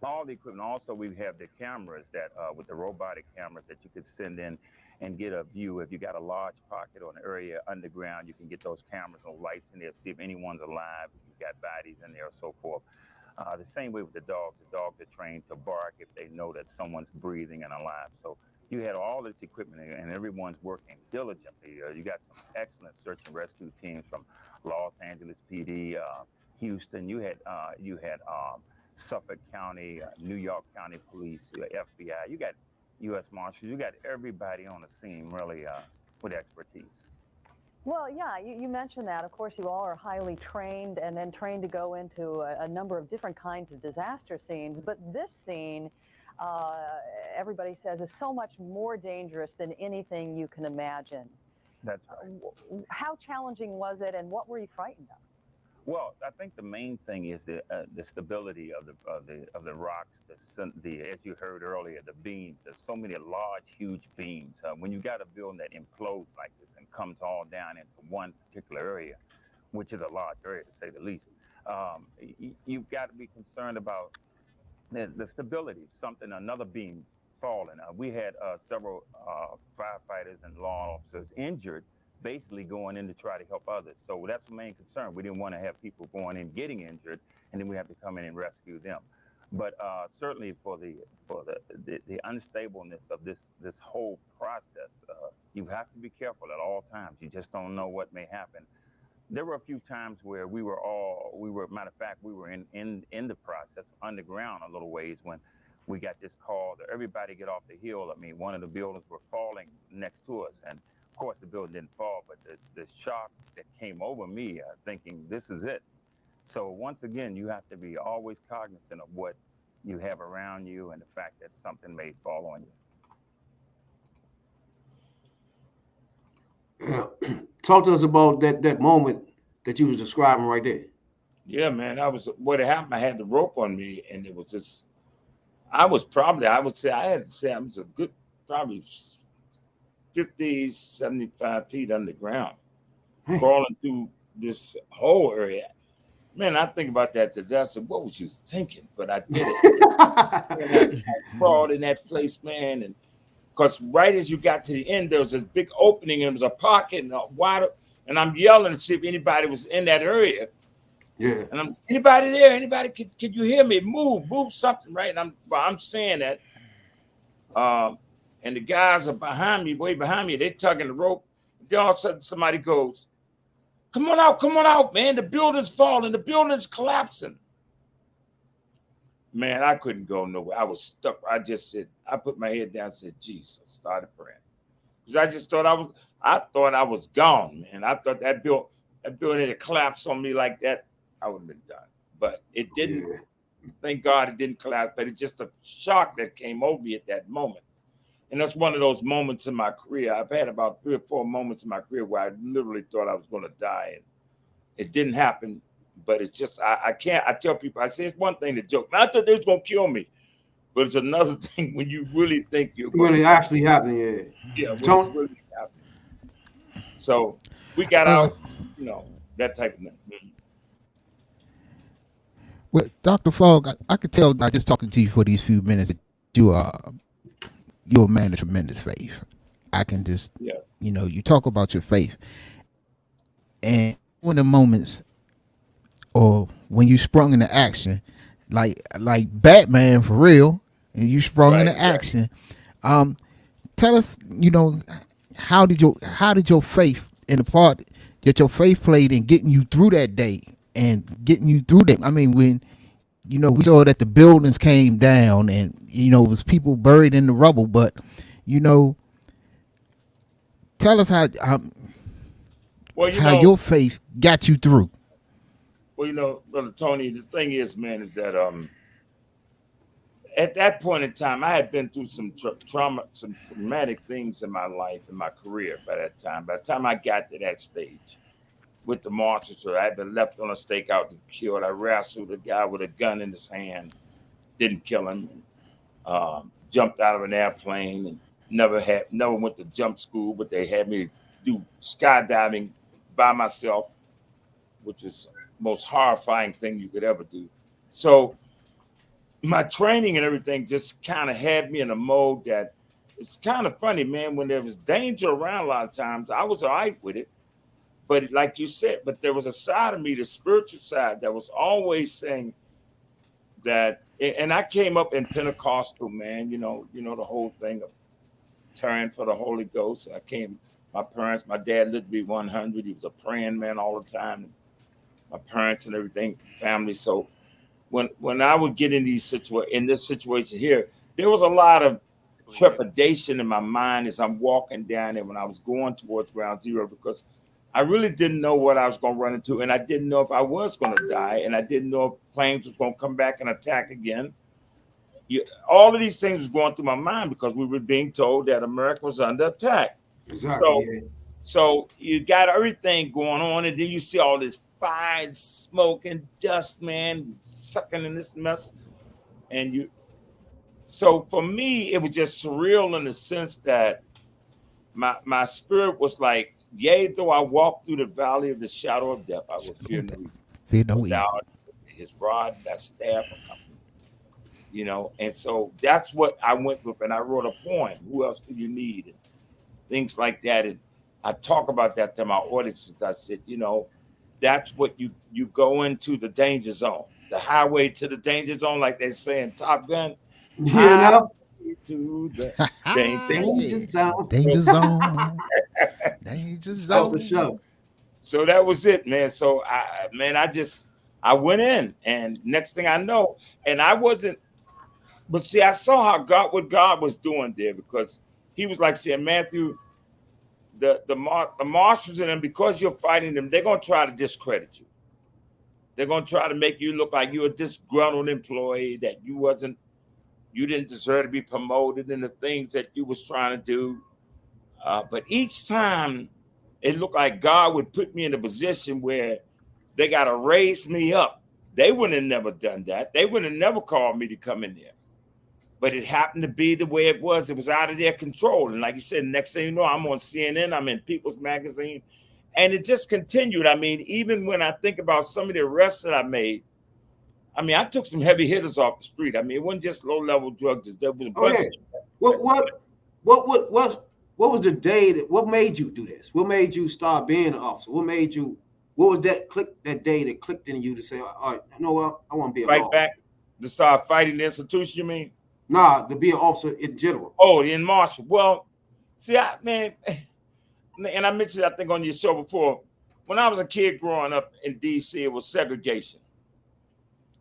all the equipment. Also, we have the cameras that with the robotic cameras that you could send in and get a view. If you got a large pocket or an area underground, you can get those cameras and lights in there, see if anyone's alive, if you've got bodies in there, or so forth. The same way with the dogs. The dogs are trained to bark if they know that someone's breathing and alive. So you had all this equipment and everyone's working diligently. You got some excellent search and rescue teams from Los Angeles PD, Houston. You had Suffolk County, New York County Police, FBI. You got U.S. Marshals. You got everybody on the scene really with expertise. Well, yeah, you mentioned that. Of course, you all are highly trained and then trained to go into a number of different kinds of disaster scenes. But this scene, everybody says, is so much more dangerous than anything you can imagine. That's right. How challenging was it, and what were you frightened of? Well, I think the main thing is the stability of the rocks, the as you heard earlier, the beams. There's so many large, huge beams. When you got a building that implodes like this and comes all down into one particular area, which is a large area to say the least, you've got to be concerned about the stability. Another beam falling. We had several firefighters and law officers injured, basically going in to try to help others. So that's the main concern. We didn't want to have people going in getting injured, and then we have to come in and rescue them. But certainly for the unstableness of this whole process, you have to be careful at all times. You just don't know what may happen. There were a few times where matter of fact, we were in the process underground a little ways when we got this call that everybody get off the hill. I mean, one of the buildings were falling next to us, and of course, the building didn't fall, but the shock that came over me, thinking this is it. So once again, you have to be always cognizant of what you have around you and the fact that something may fall on you. Yeah. Talk to us about that moment that you was describing right there. Yeah, man, what happened. I had the rope on me, and it was just, I would say I was a good, probably 50, 75 feet underground, crawling through this whole area. Man, I think about that today. I said, what was you thinking? But I did it. I crawled in that place, man. And because right as you got to the end, there was this big opening, and there was a pocket and a wide, and I'm yelling to see if anybody was in that area. Yeah. And anybody there? Anybody? Could you hear me? Move something, right? And I'm saying that. And the guys are behind me, way behind me. They're tugging the rope. Then all of a sudden, somebody goes, come on out, man. The building's falling. The building's collapsing. Man, I couldn't go nowhere. I was stuck. I put my head down and said, Jesus, started praying. Because I just thought I was gone, man. I thought that building had collapsed on me like that, I would have been done. But it didn't. Yeah. Thank God it didn't collapse. But it's just a shock that came over me at that moment. And that's one of those moments in my career. I've had about 3 or 4 moments in my career where I literally thought I was going to die. And it didn't happen. But it's just, I tell people, I say it's one thing to joke. I thought they was going to kill me. But it's another thing when you really think you're When it actually happened, yeah. Yeah, when Tony? it's really happening. So we got out, you know, that type of thing. Well, Dr. Fogg, I could tell by just talking to you for these few minutes that you're a man of tremendous faith. I can just, you know, you talk about your faith, and when the moments, or when you sprung into action, like Batman for real, and you sprung into action. Tell us, you know, how did your faith, and the part that your faith played in getting you through that day and getting you through that. I mean, when, you know, we saw that the buildings came down and, you know, it was people buried in the rubble, but, you know, tell us how your faith got you through. Well, you know, Brother Tony, the thing is, man, is that at that point in time, I had been through some trauma, some traumatic things in my life, in my career by that time. By the time I got to that stage with the marchers, I had been left on a stakeout and killed. I wrestled a guy with a gun in his hand, didn't kill him. Jumped out of an airplane and never went to jump school, but they had me do skydiving by myself, which is the most horrifying thing you could ever do. So my training and everything just kind of had me in a mode that it's kind of funny, man. When there was danger around, a lot of times I was all right with it. But like you said, but there was a side of me, the spiritual side, that was always saying that, and I came up in Pentecostal, man, you know, the whole thing of tearing for the Holy Ghost. My parents, my dad lived to be 100. He was a praying man all the time. My parents and everything, family. So when I would get in this situation here, there was a lot of trepidation in my mind as I'm walking down there when I was going towards ground zero, because I really didn't know what I was going to run into, and I didn't know if I was going to die, and I didn't know if planes was going to come back and attack again. All of these things was going through my mind because we were being told that America was under attack. Exactly. So you got everything going on, and then you see all this fire, smoke, and dust, man, sucking in this mess. So for me, it was just surreal in the sense that my spirit was like, yea, though I walk through the valley of the shadow of death, I will fear no evil. Fear no evil. His rod, that staff, you know. And so that's what I went with, and I wrote a poem. Who else do you need? And things like that. And I talk about that to my audiences. I said, you know, that's what you go into the danger zone, the highway to the danger zone, like they say in Top Gun. You know, to the danger zone. Danger zone. Danger zone. For sure. So that was it, man. So I went in, and next thing I know, and I wasn't, but see, I saw what God was doing there, because he was like saying, Mathew, the marshals in them, because you're fighting them, they're going to try to discredit you. They're going to try to make you look like you're a disgruntled employee, that you didn't deserve to be promoted in the things that you was trying to do. But each time it looked like God would put me in a position where they got to raise me up. They wouldn't have never done that. They would have never called me to come in there. But it happened to be the way it was. It was out of their control. And like you said, next thing you know, I'm on CNN, I'm in People's Magazine. And it just continued. I mean, even when I think about some of the arrests that I made, I mean, I took some heavy hitters off the street. I mean, it wasn't just low-level drugs. There was a bunch of What was the day what made you do this? What made you start being an officer? What was that day that clicked in you to say, all right, you know what, I want to be an officer? Back to start fighting the institution, you mean? Nah, to be an officer in general. Oh, in Marshall. Well, see, and I mentioned, I think, on your show before, when I was a kid growing up in D.C., it was segregation.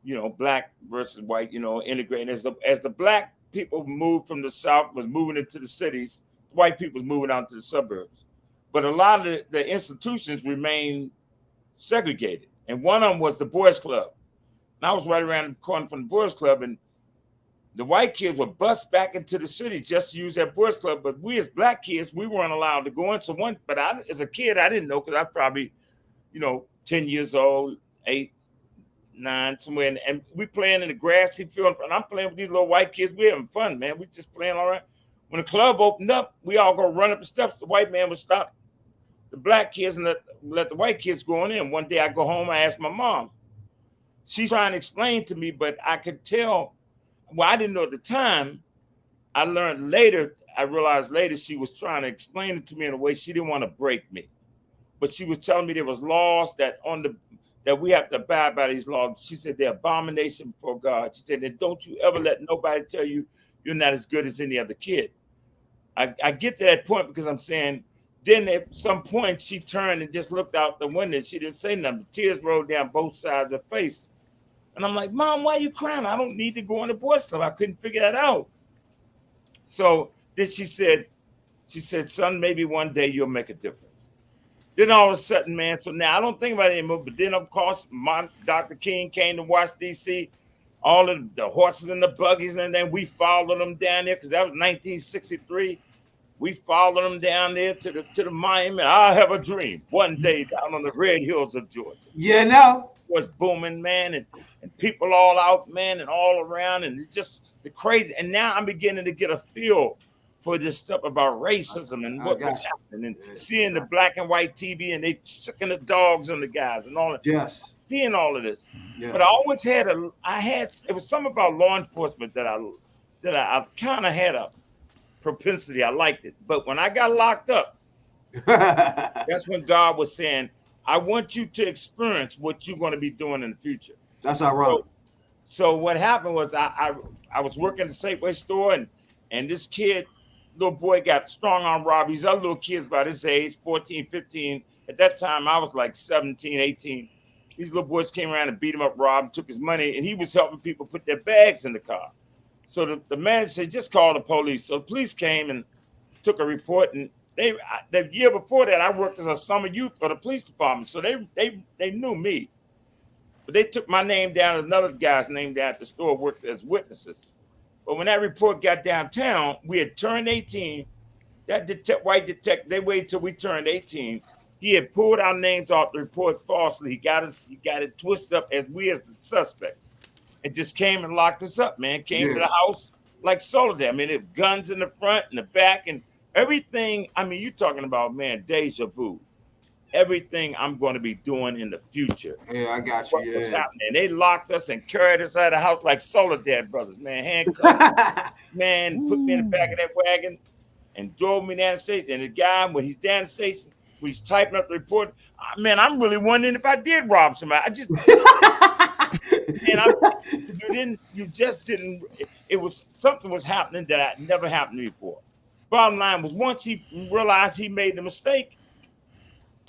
You know, black versus white, you know, integrating. As the black people moved from the South, was moving into the cities, white people was moving out to the suburbs. But a lot of the institutions remained segregated. And one of them was the Boys Club. And I was right around the corner from the Boys Club, and the white kids were bused back into the city just to use that Boys Club. But we as black kids, we weren't allowed to go in. So as a kid, I didn't know, because I probably, 10 years old, 8, 9 somewhere, and we playing in the grassy field, and I'm playing with these little white kids. We having fun, man. We just playing all right. When the club opened up, we all go run up the steps. The white man would stop the black kids and let the white kids go on in. One day I go home, I ask my mom. She's trying to explain to me, but I could tell. Well, I didn't know at the time. I learned later. I realized later she was trying to explain it to me in a way she didn't want to break me, but she was telling me there was laws that we have to abide by these laws. She said they're abomination before God. She said, and don't you ever let nobody tell you you're not as good as any other kid. I get to that point because I'm saying, then at some point she turned and just looked out the window. She didn't say nothing. Tears rolled down both sides of her face. And I'm like, Mom, why are you crying? I don't need to go in the boys' club. I couldn't figure that out. So then she said, son, maybe one day you'll make a difference. Then all of a sudden, man, so now I don't think about it anymore, but then of course, Dr. King came to Washington, D.C., all of the horses and the buggies, and then we followed them down there because that was 1963. We followed them down there to the monument. I have a dream one day down on the red hills of Georgia. Yeah, no. It was booming, man, and people all out, man, and all around, and it's just the crazy. And now I'm beginning to get a feel for this stuff about racism and what was happening, and seeing the black and white TV, and they sucking the dogs on the guys and all that. Yes. Seeing all of this. Yes. But I always had it was something about law enforcement that I kind of had a propensity. I liked it. But when I got locked up, that's when God was saying, I want you to experience what you're going to be doing in the future. That's ironic. So what happened was I was working at the Safeway store, and this kid, little boy, got strong arm robbery. These other little kids about his age, 14, 15. At that time, I was like 17, 18. These little boys came around and beat him up, robbed him, took his money, and he was helping people put their bags in the car. So the manager said, just call the police. So the police came and took a report, and the year before that, I worked as a summer youth for the police department. So they knew me. But they took my name down, another guy's name down at the store, worked as witnesses. But when that report got downtown, we had turned 18. That white detective, they waited till we turned 18. He had pulled our names off the report falsely. He got it twisted up as we as the suspects, and just came and locked us up, man. Came to the house like Soledad. I mean, there were guns in the front and the back and everything. I mean, you're talking about, man, deja vu. Everything I'm going to be doing in the future. Yeah, I got you. What was happening? They locked us and carried us out of the house like Soledad brothers, man. Handcuffed, man, put me in the back of that wagon and drove me down the station. And the guy, when he's down the station, when he's typing up the report, man, I'm really wondering if I did rob somebody. I just, man, you just didn't. It was something was happening that had never happened before. Bottom line was, once he realized he made the mistake,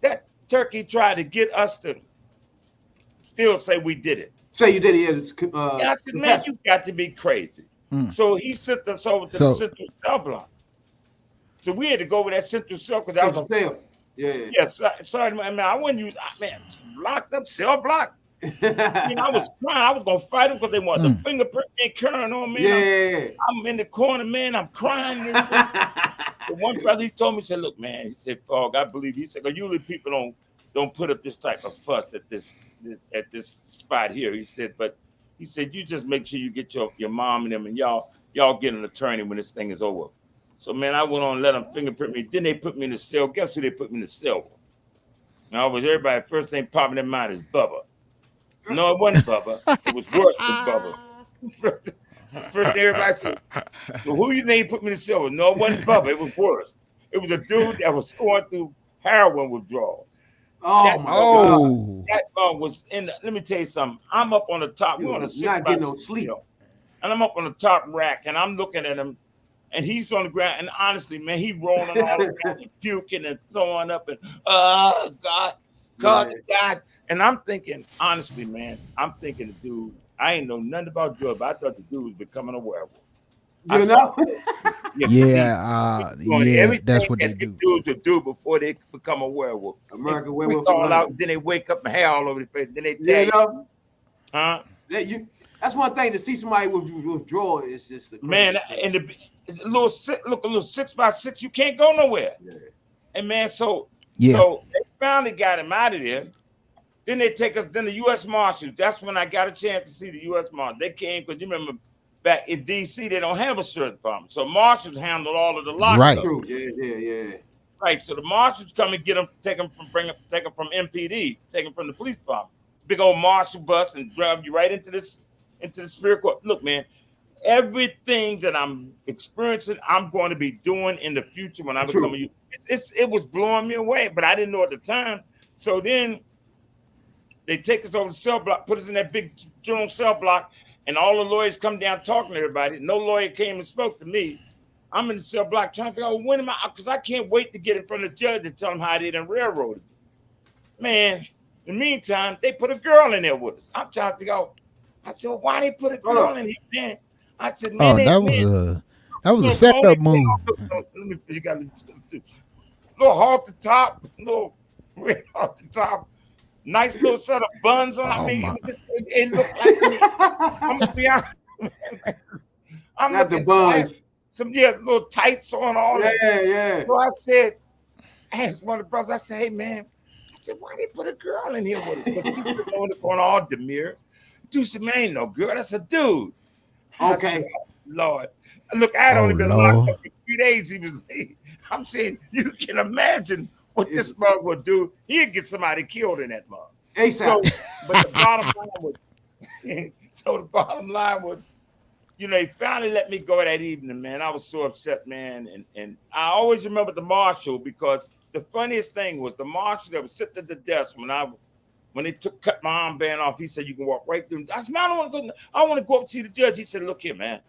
that turkey tried to get us to still say we did it. Say you did it. Yeah, I said, man, you got to be crazy. So he sent us over to the Central Cell block. So we had to go over that Central Cell because I was Yes. Sorry, man. I wouldn't use, man, locked up cell block. I was crying. I was gonna fight them because they want the fingerprint and carrying on me. Yeah. I'm in the corner, man. I'm crying. The one brother, he told me, he said, look, man, he said, Fogg, I believe, he said, usually people don't put up this type of fuss at this spot here. He said, but he said, you just make sure you get your mom and them, and y'all get an attorney when this thing is over. So, man, I went on and let them fingerprint me. Then they put me in the cell. Guess who they put me in the cell with? Now, everybody, first thing popping in mind is Bubba. No, it wasn't Bubba. It was worse than Bubba. First thing everybody said, well, who you think put me in the cell with? No, it wasn't Bubba. It was worse. It was a dude that was going through heroin withdrawals. Oh, that was in let me tell you something. I'm up on the top. We're on a 6x6, no sleep. And I'm up on the top rack, and I'm looking at him, and he's on the ground. And honestly, man, he rolling all around, and puking and throwing up, and God. And I'm thinking, honestly, man, I'm thinking the dude, I ain't know nothing about drugs, but I thought the dude was becoming a werewolf. You know? That's what they do. Dudes to do before they become a werewolf. American we werewolf. All out, then they wake up and hair all over the face. Then they tell you, huh? That's one thing to see somebody withdraw is just the man. And it's a little 6x6. You can't go nowhere. Yeah. And man, so they finally got him out of there. Then they take us, then the U.S. Marshals. That's when I got a chance to see the U.S. Marshals. They came because you remember back in D.C. they don't have a sheriff's department, so Marshals handle all of the lockup. Right. True. Yeah. Right. So the Marshals come and get them, take them from MPD, take them from the police department. Big old Marshal bus and drive you right into the Superior Court. Look, man, everything that I'm experiencing, I'm going to be doing in the future when I become a youth. It was blowing me away, but I didn't know at the time. So then they take us over the cell block, put us in that big general cell block, and all the lawyers come down talking to everybody. No lawyer came and spoke to me. I'm in the cell block trying to figure out when am I, because I can't wait to get in front of the judge and tell him how they done railroaded me. Man, in the meantime, they put a girl in there with us. I'm trying to figure out. I said, well, why they put a girl in here, man? I said, man, that was a setup move. You got a little halter top, little red halter top, nice little set of buns on. I mean, it looked like me. I'm gonna be honest. I'm not the buns. Some little tights on all that. Yeah. So I asked one of the brothers, I said, hey man, I said, why they put a girl in here with us? Because she's going all demure. Dude said, man, ain't no girl. I said, dude. Okay. I said, oh, Lord. Look, I had only been locked up for 3 days. I'm saying, you can imagine what this mug would do. He'd get somebody killed in that mug. ASAP. But the bottom line was, they finally let me go that evening, man. I was so upset, man. And I always remember the marshal, because the funniest thing was the marshal that was sitting at the desk when they cut my armband off. He said, you can walk right through. I said, man, I want to go up and see the judge. He said, look here, man.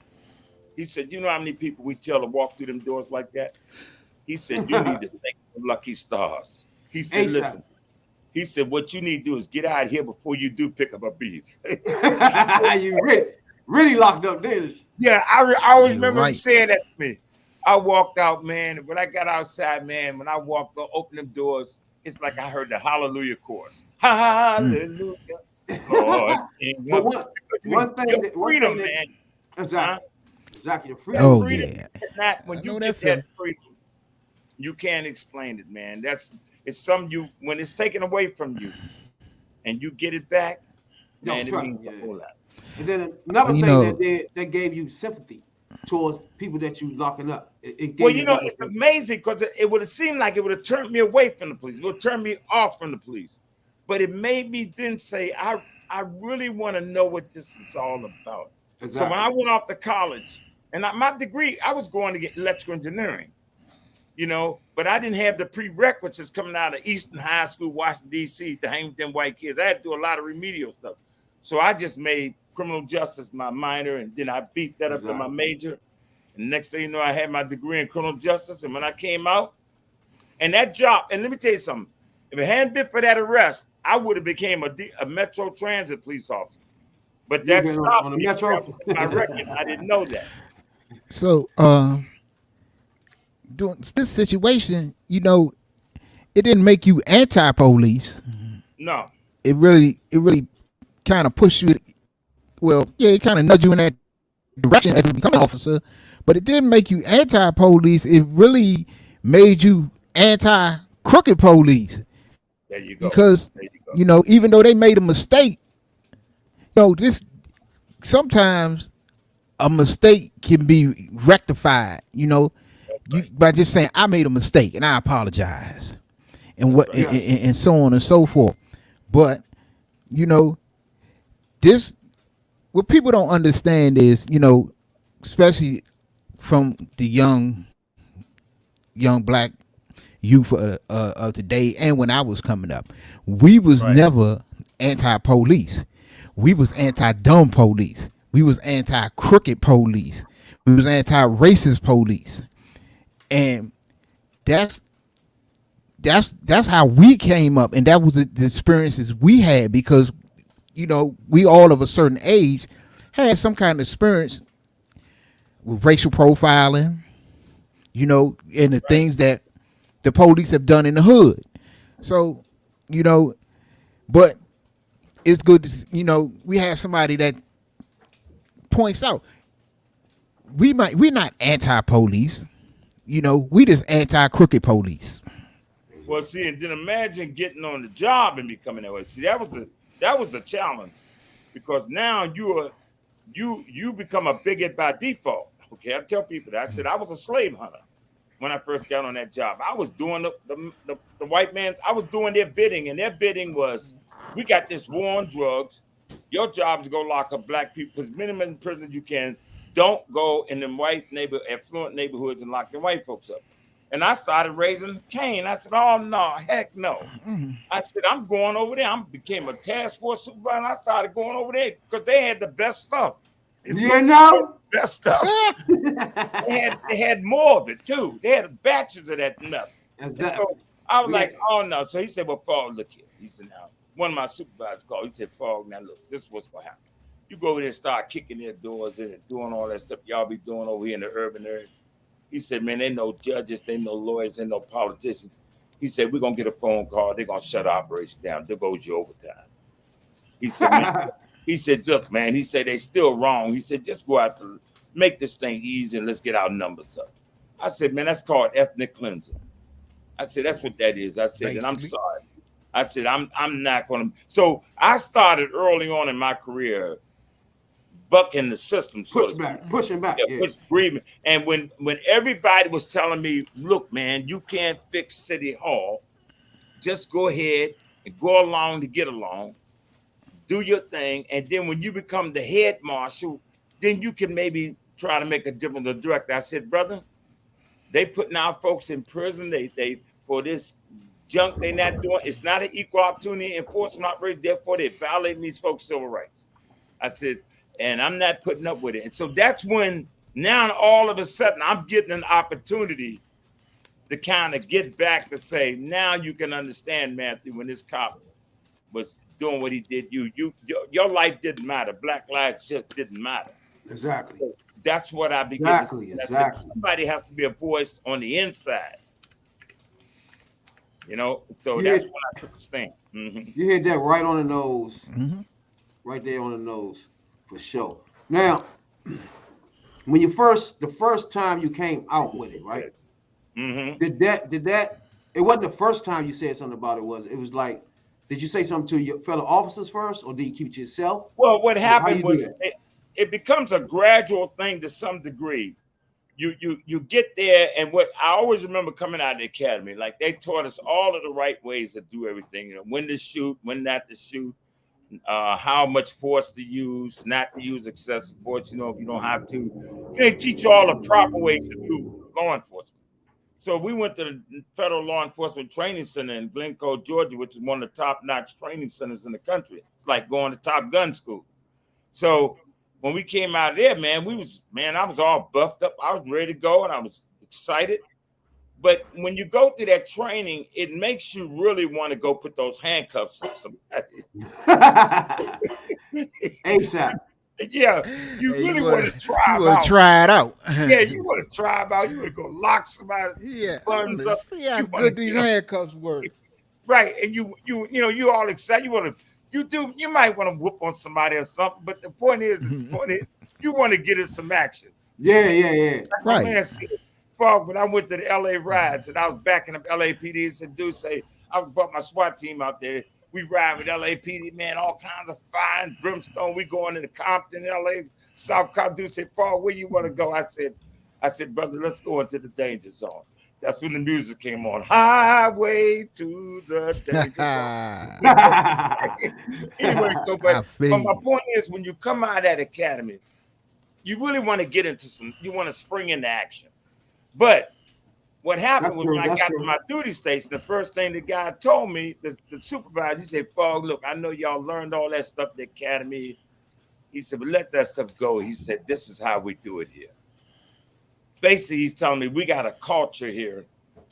He said, you know how many people we tell to walk through them doors like that? He said, you need to thank the lucky stars. He said, listen. He said, what you need to do is get out of here before you do pick up a beef. You really locked up, didn't you? Yeah, I always remember him saying that to me. I walked out, man. And when I got outside, man, when I walked out, opened them doors, it's like I heard the hallelujah chorus. Hallelujah. Lord, but one thing man. Exactly. Your freedom. When you get that freedom, you can't explain it, man. It's when it's taken away from you and you get it back, man, it means a whole lot. And then another thing that gave you sympathy towards people that you locking up. It's amazing, because it would have seemed like it would have turned me away from the police. It would turn me off from the police. But it made me then say, I really want to know what this is all about. Exactly. So when I went off to college, and my degree, I was going to get electrical engineering, but I didn't have the prerequisites coming out of Eastern High School, Washington, D.C. to hang with them white kids. I had to do a lot of remedial stuff. So I just made criminal justice my minor, and then I beat that up to my major. And next thing you know, I had my degree in criminal justice. And when I came out, and that job, and let me tell you something, if it hadn't been for that arrest, I would have became a Metro Transit police officer. But that stopped me. My record. I didn't know that. So, during this situation, it didn't make you anti-police. No. It really kind of pushed you. Well, yeah, it kind of nudged you in that direction as a becoming officer, but it didn't make you anti-police. It really made you anti-crooked police. There you go. Because even though they made a mistake, sometimes a mistake can be rectified. By just saying I made a mistake and I apologize, and and so on and so forth. But this, what people don't understand is, especially from the young black youth of today, and when I was coming up, we was never anti-police. We was anti-dumb police. We was anti-crooked police. We was anti-racist police. And that's how we came up, and that was the experiences we had, because we all of a certain age had some kind of experience with racial profiling, and the things that the police have done in the hood. So, but it's good to, we have somebody that points out we're not anti-police. We just anti-crooked police. Well, see, and then imagine getting on the job and becoming that way. See, that was the challenge, because now you become a bigot by default. Okay, I tell people that. I said I was a slave hunter when I first got on that job. I was doing the white man's. I was doing their bidding, and their bidding was, we got this war on drugs. Your job is to go lock up black people as minimum in prison as you can. Don't go in them white affluent neighborhoods and lock the white folks up. And I started raising Cain. I said, oh, no, heck no. I said, I'm going over there. I became a task force supervisor. And I started going over there because they had the best stuff. You know? Best stuff. they had more of it, too. They had batches of that mess. Exactly. So I was like, oh, no. So he said, well, Fogg, look here. He said, now, one of my supervisors called. He said, Fogg, now, look, this is what's going to happen. You go over there and start kicking their doors in and doing all that stuff y'all be doing over here in the urban areas. He said, man, they no judges, they no lawyers, they no politicians. He said, we're going to get a phone call. They're going to shut our operation down. There goes your overtime. He said, man, look, man, he said, they still wrong. He said, just go out to make this thing easy and let's get our numbers up. I said, man, that's called ethnic cleansing. I said, that's what that is. I said, basically. And I'm sorry. I said, I'm not going to. So I started early on in my career bucking the system, pushing back, push breathing. And when everybody was telling me, look, man, you can't fix City Hall, just go ahead and go along to get along, do your thing, and then when you become the head marshal, then you can maybe try to make a difference. The director, I said, brother, they putting our folks in prison. They for this junk they not doing. It's not an equal opportunity enforcement operation. Therefore, they're violating these folks' civil rights. I said, and I'm not putting up with it. And so that's when now all of a sudden I'm getting an opportunity to kind of get back to say, now you can understand, Mathew, when this cop was doing what he did, your life didn't matter. Black lives just didn't matter. Exactly. So that's what I began to see. Exactly. Somebody has to be a voice on the inside. You know, so that's when I took a stand. Mm-hmm. You hit that right on the nose. Mm-hmm. Right there on the nose. For sure. Now, when the first time you came out with it, right? Mm-hmm. Did that? It wasn't the first time you said something about it. It was like, did you say something to your fellow officers first, or did you keep it to yourself? Well, what happened was it becomes a gradual thing to some degree. You get there, and what I always remember coming out of the academy, like they taught us all of the right ways to do everything. You know, when to shoot, when not to shoot. How much force to use, not to use excessive force, you know, if you don't have to. They teach you all the proper ways to do law enforcement. So we went to the Federal Law Enforcement Training Center in Glencoe, Georgia, which is one of the top-notch training centers in the country. It's like going to Top Gun school. So when we came out of there, man, I was all buffed up. I was ready to go, and I was excited. But when you go through that training, it makes you really want to go put those handcuffs on somebody. ASAP. Yeah, you really want to try it out. You want to try it out. Yeah, you want to try it out. You want to go lock somebody's buns up. See how good these handcuffs work. Right, and you all excited. You might want to whoop on somebody or something. But the point is, you want to get in some action. Yeah. Right. Man, Fogg, when I went to the LA rides and I was backing up LAPD, and do say I brought my SWAT team out there. We ride with LAPD, man, all kinds of fine brimstone. We going into Compton, LA, South Compton. Say, Fogg, where you want to go? I said, brother, let's go into the danger zone. That's when the music came on. Highway to the danger zone. Anyway, but my point is, when you come out of that academy, you really want to get into you want to spring into action. But what happened was when I got to my duty station, the first thing the guy told me, the supervisor, he said, Fogg, look, I know y'all learned all that stuff at the academy. He said, but let that stuff go. He said, this is how we do it here. Basically, he's telling me we got a culture here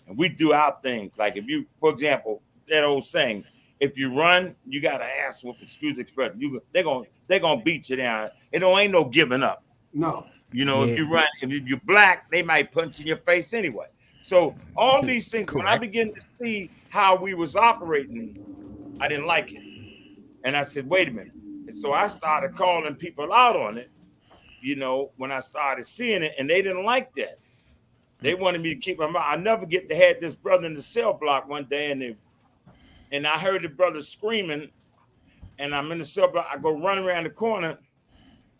and we do our things. Like if you, for example, that old saying, if you run, you got an ass whoop, excuse the expression. They're gonna beat you down. It ain't no giving up. No. You know, if you run, if you're black, they might punch in your face anyway. So all these things, when I began to see how we was operating, I didn't like it. And I said, wait a minute. And so I started calling people out on it, you know, when I started seeing it, and they didn't like that. They wanted me to keep my mouth. I never get to had this brother in the cell block one day, and I heard the brother screaming, and I'm in the cell block. I go running around the corner,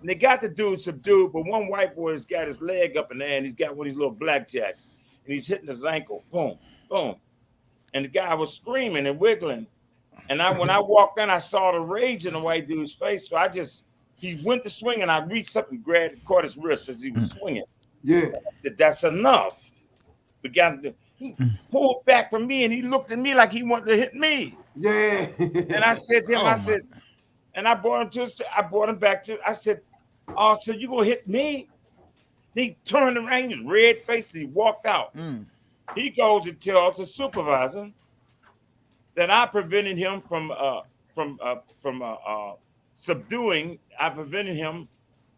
and they got the dude subdued, but one white boy has got his leg up in the air, and he's got one of these little blackjacks, and he's hitting his ankle, boom, boom. And the guy was screaming and wiggling. And when I walked in, I saw the rage in the white dude's face. So he went to swing, and I reached up and caught his wrist as he was swinging. Yeah. I said, that's enough. He pulled back from me, and he looked at me like he wanted to hit me. Yeah. And I said to him, and I brought him back to, I said, oh, so you gonna hit me? He turned around, he was red-faced, and he walked out. He goes and tells the supervisor that I prevented him from subduing. I prevented him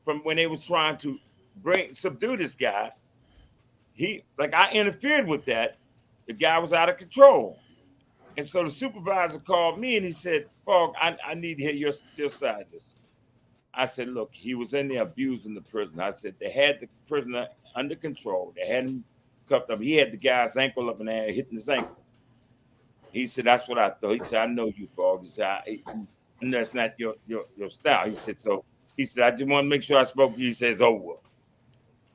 from when they was trying to subdue this guy. I interfered with that. The guy was out of control. And so the supervisor called me and he said, Fogg, I need to hear your side of this. I said, look, he was in there abusing the prisoner. I said, they had the prisoner under control. They had him cuffed up. He had the guy's ankle up in the air, hitting his ankle. He said, that's what I thought. He said, I know you, Fogg. He said, and that's not your style. He said, I just want to make sure I spoke to you. He says, oh, well.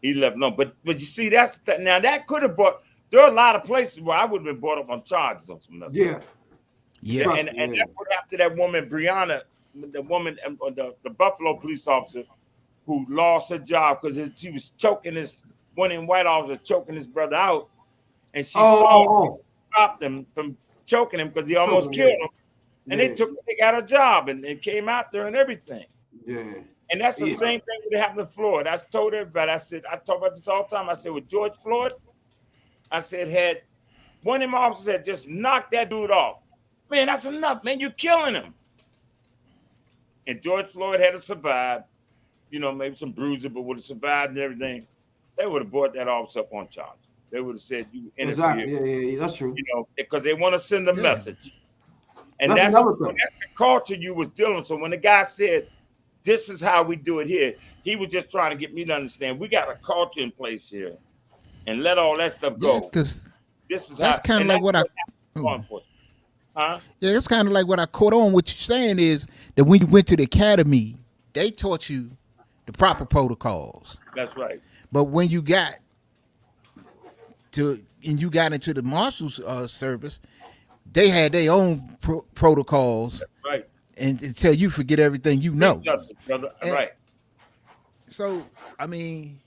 He left alone. But you see, now that could have there are a lot of places where I would have been brought up on charges on some stuff. Yeah. Yeah. And that's what happened to that woman, Brianna, the woman, the Buffalo police officer who lost her job because she was choking one in white officer choking his brother out. And she stopped him from choking him because he almost killed him. And they got her job and came out there and everything. Yeah. And that's the same thing that happened to Floyd. I told everybody, I talk about this all the time. I said, with George Floyd, I said, had one of them officers had just knocked that dude off. Man, that's enough, man. You're killing him. And George Floyd had to survive, maybe some bruising, but would have survived and everything. They would have brought that officer up on charge. They would have said, you interfered. Exactly. Yeah, that's true. Because they want to send a message. And that's the culture you was dealing with. So when the guy said, this is how we do it here, he was just trying to get me to understand we got a culture in place here and let all that stuff go. Because this is that's kind of like what Yeah, it's kind of like what I caught on. What you're saying is that when you went to the academy, they taught you the proper protocols. That's right. But when you got into the Marshals service, they had their own protocols. That's right. And until you forget everything you know. Justice, brother. Right. So, I mean,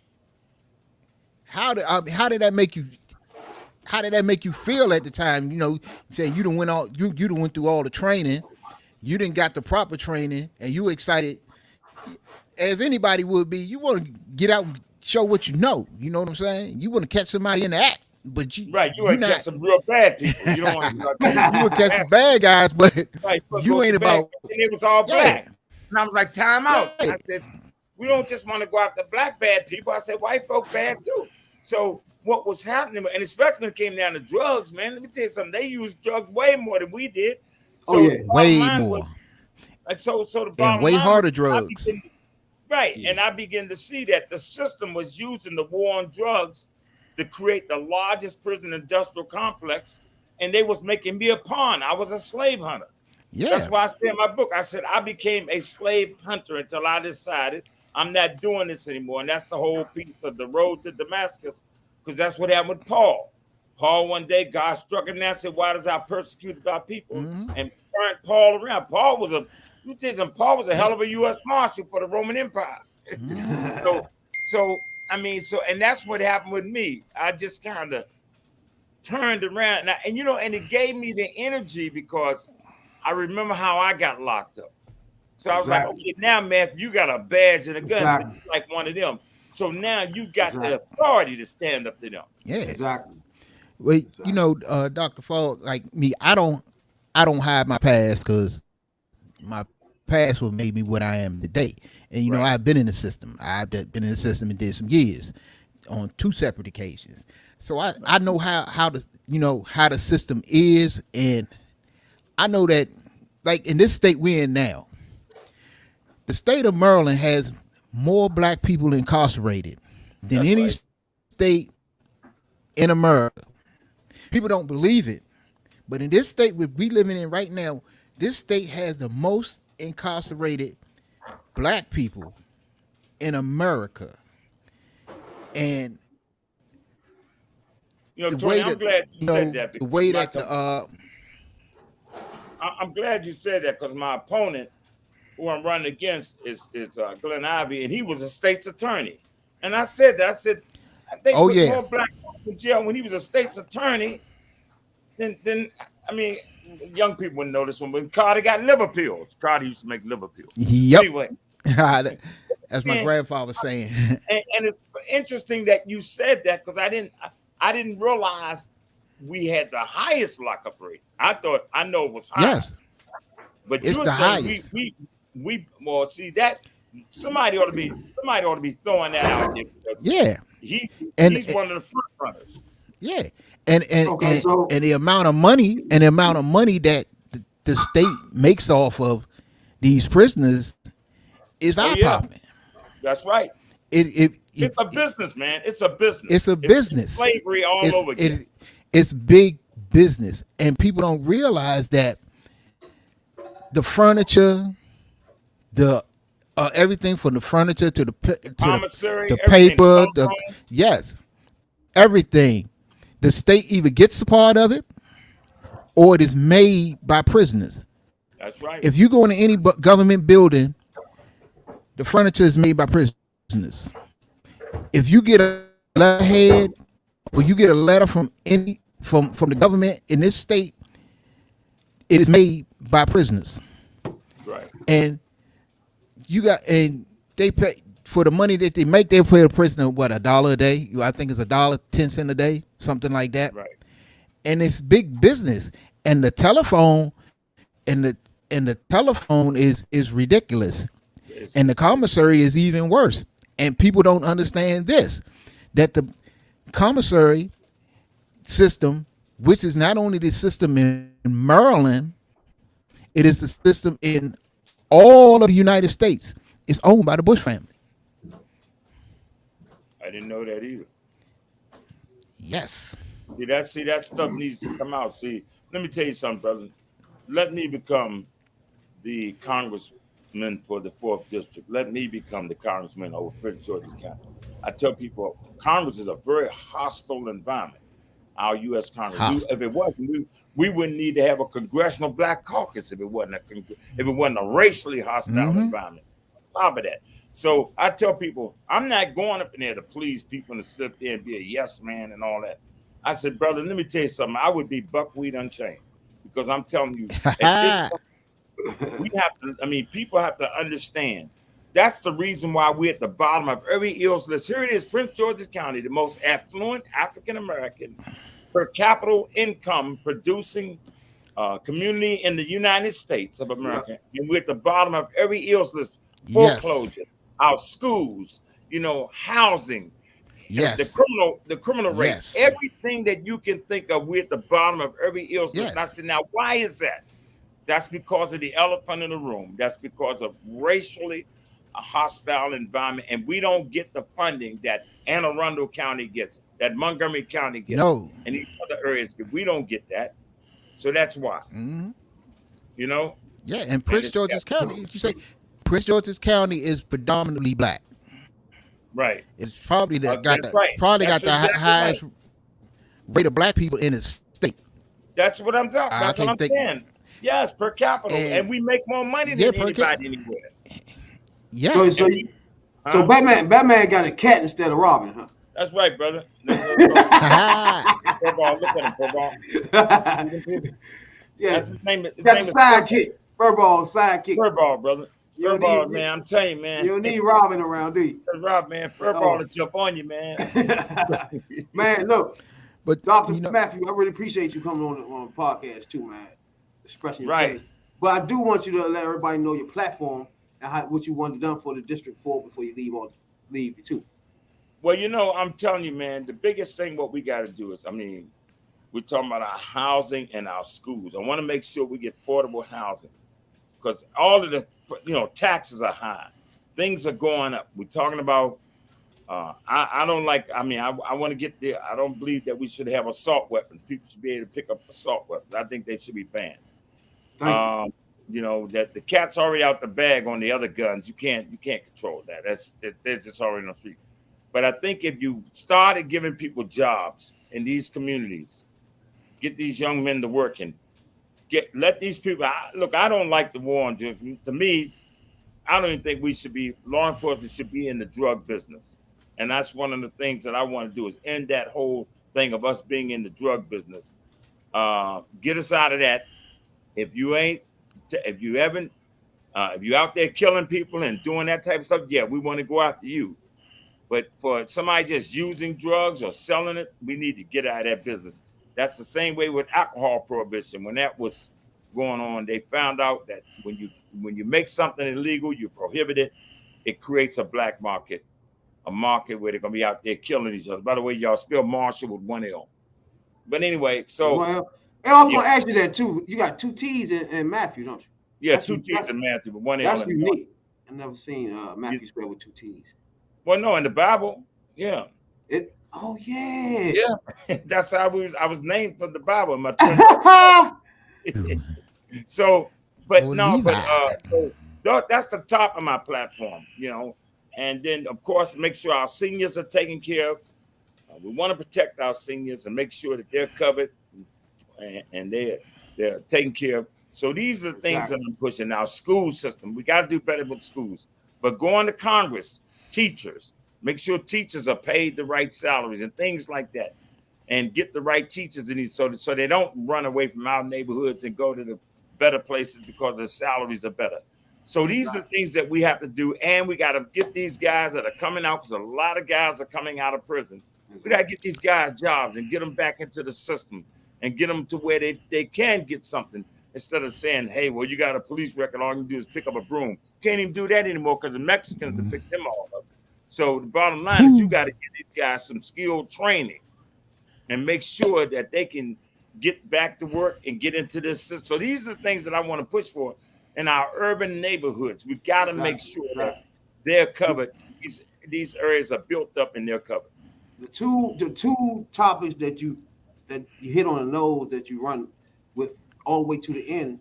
how did that make you? How did that make you feel at the time? Saying you done went through all the training, you didn't got the proper training, and you excited as anybody would be. You want to get out and show what you know. You know what I'm saying? You want to catch somebody in the act. But you want to catch some real bad people. You don't want to you would catch some bad guys, but you ain't about. And it was all black. And I was like, time out. I said, we don't just want to go after black bad people. I said, white folk bad too. So what was happening, and especially when it came down to drugs, man, let me tell you something. They used drugs way more than we did. So way more. So the bottom way line harder drugs. And I began to see that the system was using the war on drugs to create the largest prison industrial complex, and they was making me a pawn. I was a slave hunter. Yeah. That's why I said in my book, I said I became a slave hunter until I decided I'm not doing this anymore. And that's the whole piece of the road to Damascus, because that's what happened with Paul. Paul, one day, God struck him and said, why does I persecute our people? And turned Paul around. Paul was a hell of a U.S. Marshal for the Roman Empire. And that's what happened with me. I just kind of turned around. And it gave me the energy because I remember how I got locked up. So I was like, okay, now, Mathew, you got a badge and a gun. So like one of them. So now you got the authority to stand up to them. Yeah. Exactly. Well, Dr. Fogg, like me, I don't hide my past because my past what made me what I am today. And I've been in the system. I've been in the system and did some years on 2 separate occasions. So I know how the system is, and I know that, like in this state we're in now, the state of Maryland has more black people incarcerated than any state in America. People don't believe it, but in this state we living in right now, this state has the most incarcerated black people in America. And the Tony, way I'm that glad you said that the because way that the I'm glad you said that because my opponent, who I'm running against, is Glenn Ivey, and he was a state's attorney. And I said that. I said they oh put yeah, more black people in jail when he was a state's attorney than I mean, young people wouldn't know this one, but Carter got liver pills. Carter used to make liver pills. yep. Anyway, that's my grandfather saying. and it's interesting that you said that because I didn't realize we had the highest lockup rate. I thought I know it was high. Yes, but it's you're the saying highest. we well see that somebody ought to be throwing that out there. Yeah, He's and one of the front runners. yeah, and Okay, so and the amount of money that the state makes off of these prisoners is eye popping. That's right. It's a business, man. It's a business. It's a business. Slavery all over again. It's big business, and people don't realize that the furniture, the everything from the furniture to the commissary, the paper, yes, everything. The state either gets a part of it, or it is made by prisoners. That's right. If you go into any government building, the furniture is made by prisoners. If you get a letterhead or you get a letter from the government in this state, it is made by prisoners. Right. And they pay for the money that they make. They pay a prisoner $1 a day. I think it's $1.10 a day, something like that. Right. And it's big business. And the telephone is ridiculous. And the commissary is even worse. And people don't understand this, that the commissary system, which is not only the system in Maryland, it is the system in all of the United States. It's owned by the Bush family. I didn't know that either. Yes. See that stuff needs to come out. See, let me tell you something, brother. Let me become the congressman for the 4th district. Let me become the congressman over Prince George's County. I tell people Congress is a very hostile environment. Our U.S. Congress. If it wasn't, we wouldn't need to have a congressional black caucus if it wasn't a racially hostile environment. On top of that. So I tell people, I'm not going up in there to please people and sit there and be a yes man and all that. I said, brother, let me tell you something. I would be buckwheat unchained because I'm telling you, people have to understand. That's the reason why we're at the bottom of every ills list. Here it is, Prince George's County, the most affluent African-American per capita income producing community in the United States of America. And we're at the bottom of every ills list. Foreclosure, our schools, housing, the criminal rate, everything that you can think of, we're at the bottom of every ills list. And I said, now, why is that? That's because of the elephant in the room. That's because of racially a hostile environment, and we don't get the funding that Anne Arundel County gets, that Montgomery County gets, and these other areas. We don't get that, so that's why. Yeah, and Prince George's County. You say Prince George's County is predominantly black. Right. It's probably got the highest rate of black people in the state. That's what I'm talking. That's what I'm saying. Yes, per capita, and we make more money than anybody anywhere. Yeah. So Batman got a cat instead of Robin, huh? That's right, brother. Furball, look at him, Furball. Yeah, that's his name. That's a sidekick. Furball sidekick. Furball, brother. Furball, man. I'm telling you, man. You don't need Robin around, do you? Rob, man. Furball to jump on you, man. Man, look. But Dr. Mathew, I really appreciate you coming on the podcast too, man. Expressing your feelings. But I do want you to let everybody know your platform and what you want done for the District 4 before you leave too. Well, I'm telling you, man, the biggest thing what we got to do is, we're talking about our housing and our schools. I want to make sure we get affordable housing because all of the, taxes are high. Things are going up. We're talking about I don't like. I mean, I want to get there. I don't believe that we should have assault weapons. People should be able to pick up assault weapons. I think they should be banned. You know that the cat's already out the bag on the other guns. You can't control that. They're just already on the street. But I think if you started giving people jobs in these communities, get these young men to work and let these people. Look, I don't like the war on drugs. To me, I don't even think we should be law enforcement should be in the drug business. And that's one of the things that I want to do is end that whole thing of us being in the drug business. Get us out of that. If you haven't, if you're out there killing people and doing that type of stuff, yeah, we want to go after you. But for somebody just using drugs or selling it, we need to get out of that business. That's the same way with alcohol prohibition. When that was going on, they found out that when you make something illegal, you prohibit it, it creates a black market, a market where they're gonna be out there killing each other. By the way, y'all spell Marshall with one L. But anyway, so I'm gonna ask you that too. You got 2 T's in Matthew, don't you? Yeah, that's 2 T's in Matthew, but one L. That's unique. I've never seen Matthew spelled with 2 T's. Well, no, in the Bible, yeah. Oh yeah. Yeah, that's how I was named for the Bible. So, but no, so that's the top of my platform, you know. And then, of course, make sure our seniors are taken care of. We want to protect our seniors and make sure that they're covered and they're taken care of. So these are the things that I'm pushing. Our school system, we got to do better with schools. But going to Congress, teachers, make sure teachers are paid the right salaries and things like that, and get the right teachers in these so they don't run away from our neighborhoods and go to the better places because the salaries are better. So these are the things that we have to do, and we got to get these guys that are coming out, because a lot of guys are coming out of prison. We got to get these guys jobs and get them back into the system and get them to where they can get something, instead of saying, hey, well, you got a police record, all you do is pick up a broom. Can't even do that anymore because the Mexicans to pick them all up. So the bottom line is you got to give these guys some skilled training and make sure that they can get back to work and get into this system. So these are the things that I want to push for in our urban neighborhoods. We got to make sure that they're covered. These areas are built up and they're covered. The two topics that you hit on the nose that you run with all the way to the end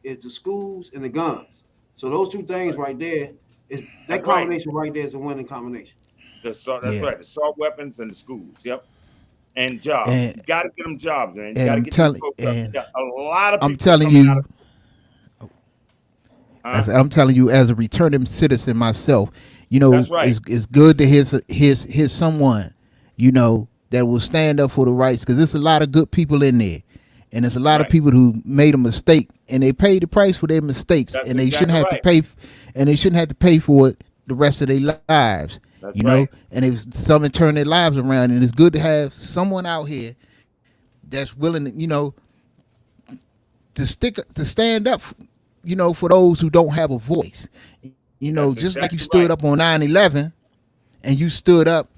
is the schools and the guns. So those 2 things right there is that combination right there is a winning combination. That's right. The assault weapons and the schools. Yep. And jobs. You got to get them jobs, man. You got to get them folks up. A lot of people. I'm telling you. I'm telling you, as a returning citizen myself, you know, it's good to hear someone, you know, that will stand up for the rights, because there's a lot of good people in there, and there's a lot of people who made a mistake and they paid the price for their mistakes. That's and they shouldn't have to pay, and they shouldn't have to pay for it the rest of their lives. That's you know, and if some turn their lives around, and it's good to have someone out here that's willing to, you know, to stand up, you know, for those who don't have a voice. You know, that's just like you stood up on 9/11 and you stood up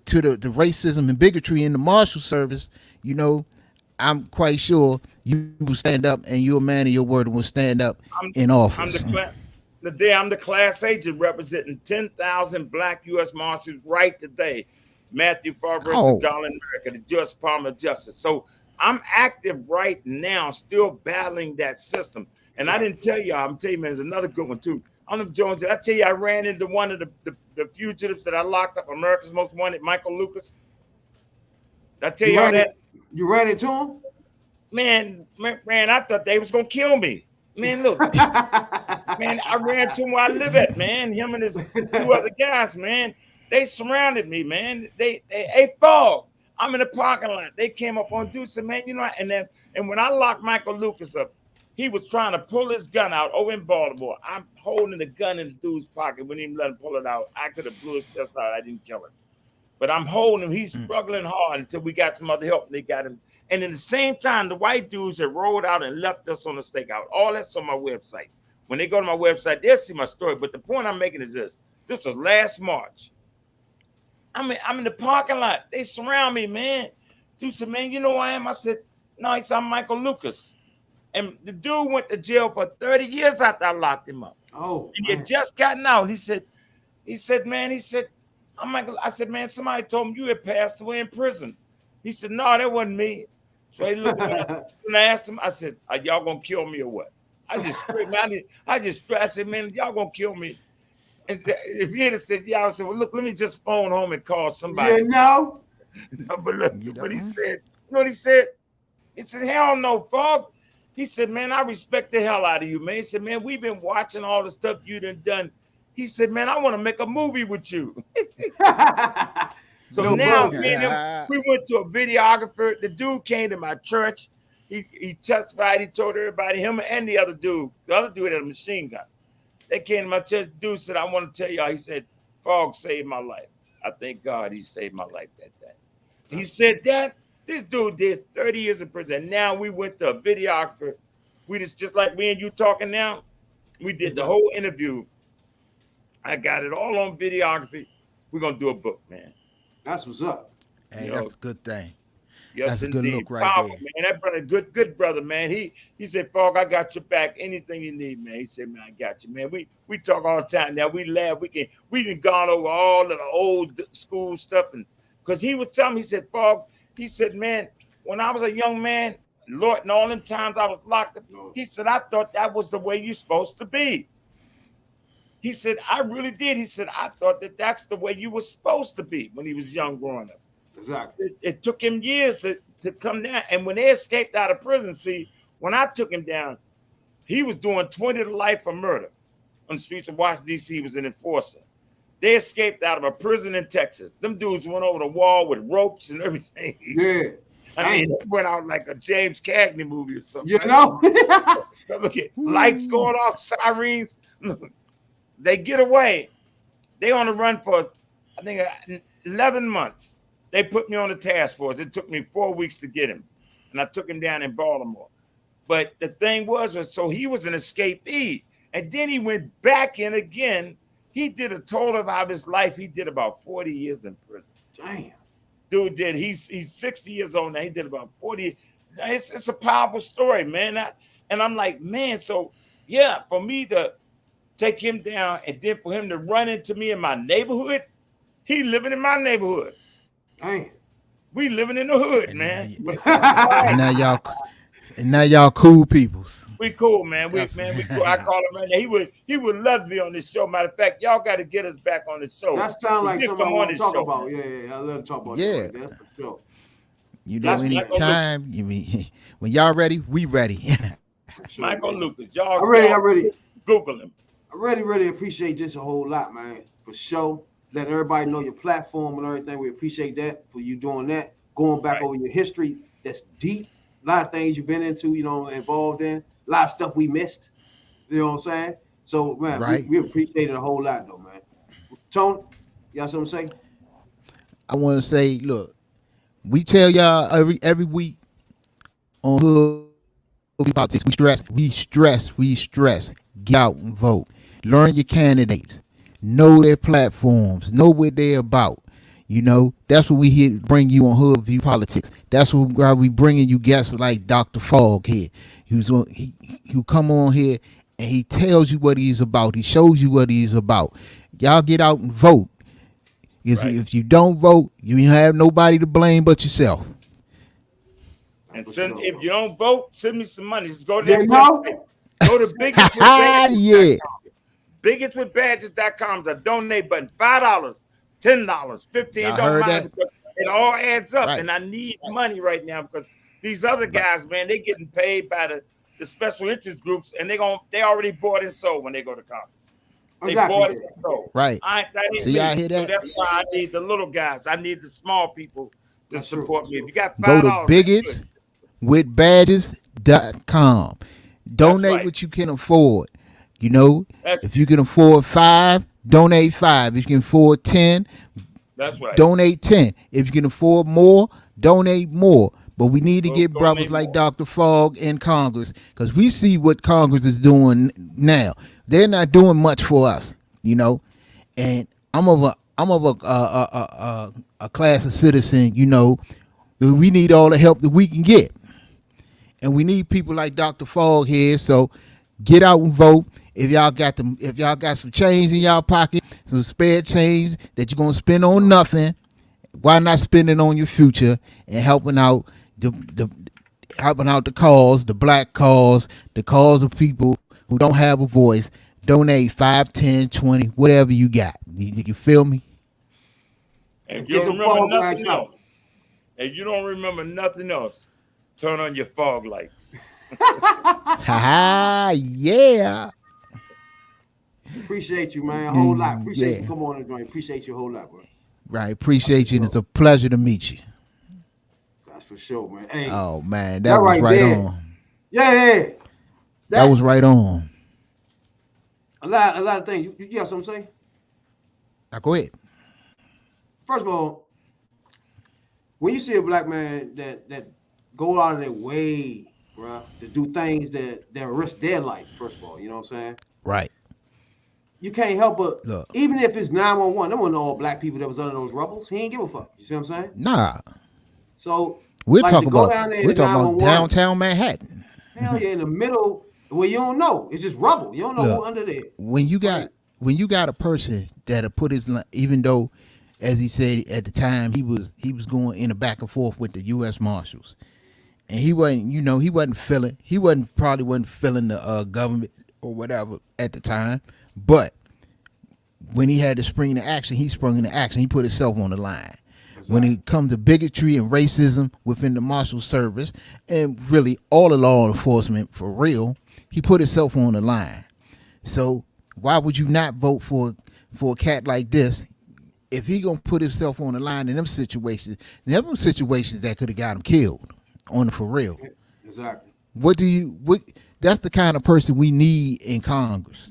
to the racism and bigotry in the Marshal Service, you know, I'm quite sure you will stand up, and you're a man of your word and will stand up in office. I'm the class agent representing 10,000 black U.S. Marshals right today. Mathew, Fogg versus Garland, America, the Judge Department of Justice. So I'm active right now, still battling that system. And I didn't tell y'all, I'm telling you, man, there's another good one too. I don't know, Jones, did I tell you I ran into one of the fugitives that I locked up, America's Most Wanted, Michael Lucas? Did I tell y'all that? You ran into him? Man, I thought they was going to kill me. Man, look. Man, I ran to him where I live at, man. Him and his 2 other guys, man. They surrounded me, man. Hey, Fogg, I'm in the parking lot. They came up on dude, said, man, you know, and when I locked Michael Lucas up, he was trying to pull his gun out over in Baltimore. I'm holding the gun in the dude's pocket. Wouldn't even let him pull it out. I could have blew his chest out. I didn't kill him. But I'm holding him. He's struggling hard until we got some other help, and they got him. And at the same time, the white dudes had rolled out and left us on the stakeout. All that's on my website. When they go to my website, they'll see my story. But the point I'm making is this. This was last March. I'm in the parking lot. They surround me, man. Dude said, man, you know who I am? I said, no, he said, I'm Michael Lucas. And the dude went to jail for 30 years after I locked him up. Oh, and he had just gotten out. He said, man, I'm like, I said, man, somebody told me you had passed away in prison. He said, no, that wasn't me. So he looked at me and I asked him, I said, are y'all gonna kill me or what? I just straight, man, I said, man, y'all gonna kill me. And if he had said, yeah, I said, well, look, let me just phone home and call somebody. You know? No, but look, what he said, you know what he said? He said, hell no, Fogg. He said, man, I respect the hell out of you, man. He said, man, we've been watching all the stuff you done. He said, man, I want to make a movie with you. So now, me and him, we went to a videographer. The dude came to my church. He testified. He told everybody, him and the other dude had a machine gun. They came to my church. The dude said, I want to tell y'all. He said, Fogg saved my life. I thank God he saved my life that day. He said that this dude did 30 years in prison. Now we went to a videographer. We just like me and you talking now. We did the whole interview. I got it all on videography. We're gonna do a book, man. That's what's up. Hey, that's a good thing. Yes, that's a indeed. good look right Powerful, there. man. That brother, good brother, man. He said, Fogg, I got your back. Anything you need, man. He said, man, I got you, man. We talk all the time now. We laugh. We done gone over all of the old school stuff, and because he was telling me, he said, Fogg, he said, man, when I was a young man, Lord, and all them times I was locked up, he said, I thought that was the way you're supposed to be. He said, I really did. He said, I thought that's the way you were supposed to be when he was young growing up. Exactly. It took him years to come down. And when they escaped out of prison, see, when I took him down, he was doing 20 to life for murder on the streets of Washington, D.C. He was an enforcer. They escaped out of a prison in Texas. Them dudes went over the wall with ropes and everything. Yeah. I mean, it went out like a James Cagney movie or something. You know? Look at lights going off, sirens. They get away. They on the run for, I think, 11 months. They put me on the task force. It took me 4 weeks to get him. And I took him down in Baltimore. But the thing was so he was an escapee. And then he went back in again. He did a total of his life. He did about 40 years in prison. Damn. Dude did. He's 60 years old now. He did about 40. It's a powerful story, man. And I'm like, man, so yeah, for me to take him down and then for him to run into me in my neighborhood, he living in my neighborhood. Damn. We living in the hood, man. And now y'all cool peoples. We cool, man. We cool. I call him right now. He would love to be on this show. Matter of fact, y'all got to get us back on the show. That sounds like something I want to talk about. Yeah, I love to talk about. Yeah, that's for sure. You know, anytime you mean when y'all ready, we ready. Sure, Michael Lucas, y'all. I'm ready. Google him. I really appreciate this a whole lot, man. For sure. Letting everybody know your platform and everything. We appreciate that for you doing that. Going back over your history. That's deep. A lot of things you've been into, involved in. A lot of stuff we missed. You know what I'm saying? So, man, we appreciate it a whole lot, though, man. Tony, you got something to say? I want to say, look, we tell y'all every week on Hood Politics, we stress. Get out and vote. Learn your candidates. Know their platforms. Know what they're about. You know, that's what we here bring you on Hood View Politics. That's why we bringing you guests like Dr. Fogg here. He come on here and he tells you what he's about. He shows you what he's about. Y'all get out and vote. If you don't vote, you have nobody to blame but yourself. And if you don't vote, send me some money. Just go to that. Go to Bigots. Bigotswithbadges.com. It's a donate button. $5, $10, $15. Don't mind because it all adds up. Right. And I need money right now because these other guys, man, they getting paid by the special interest groups, and they already bought and sold when they go to Congress. They bought it and sold. Right. So y'all hear that? So that's why I need the little guys. I need the small people to support me. If you got $5, go to bigotswithbadges.com. Donate what you can afford. You know, if you can afford 5, donate 5. If you can afford 10, that's right. Donate 10. If you can afford more, donate more. But we need to get brothers like Dr. Fogg in Congress because we see what Congress is doing now. They're not doing much for us, you know. And I'm of a class of citizen, you know. We need all the help that we can get. And we need people like Dr. Fogg here. So Get out and vote. If y'all got some change in y'all pocket, some spare change that you're gonna spend on nothing, why not spend it on your future and helping out the cause, the black cause, the cause of people who don't have a voice. Donate 5, 10, 20, whatever you got. You feel me? If you don't remember nothing else, turn on your fog lights. Ha yeah. Appreciate you, man. A whole lot. Appreciate you. Come on and join. Appreciate you a whole lot, bro. Right. Appreciate you. And it's a pleasure to meet you. That's for sure, man. Hey, oh man, that was right on. Yeah. That was right on. A lot of things. You have something to say? Now go ahead. First of all, when you see a black man that go out of their way, bro, to do things that risk their life, first of all, you know what I'm saying? Right. You can't help but, even if it's 911, there wasn't all black people that was under those rubbles. He ain't give a fuck. You see what I'm saying? Nah. So we're talking about downtown Manhattan. Hell yeah, in the middle where you don't know. It's just rubble. You don't know who under there. When you got a person that'll put his, even though, as he said at the time, he was going in a back and forth with the U.S. Marshals, and he probably wasn't feeling the government or whatever at the time, but when he had to spring into action, he sprung into action. He put himself on the line. Exactly. When it comes to bigotry and racism within the Marshal Service and really all the law enforcement for real, he put himself on the line. So why would you not vote for a cat like this if he gonna put himself on the line in them situations that could have got him killed on the for real? Exactly. That's the kind of person we need in Congress.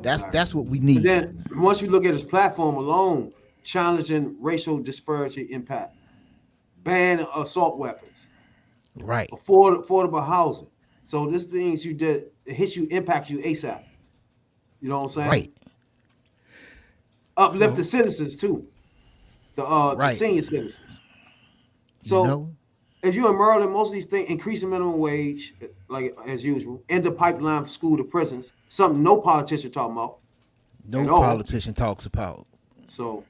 That's what we need. But then once you look at his platform alone, challenging racial disparity impact, ban assault weapons, right? Affordable housing. So this things you did, it hits you, impacts you ASAP. You know what I'm saying? Right. Uplift the citizens too, the senior citizens. So if you're in Maryland, most of these things, increasing minimum wage, like as usual, end the pipeline from school to prisons, something no politician talking about. No politician talks about. So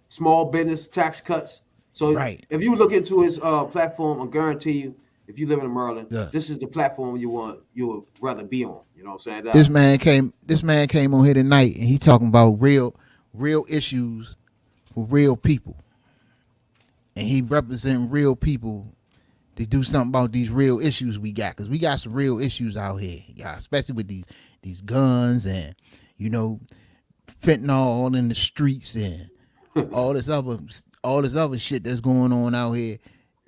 small business tax cuts. So if you look into his platform, I guarantee you, if you live in Maryland, this is the platform you would rather be on. You know what I'm saying? This man came on here tonight and he talking about real issues for real people. And he representing real people to do something about these real issues we got, because we got some real issues out here, especially with these guns and fentanyl in the streets and all this other shit that's going on out here.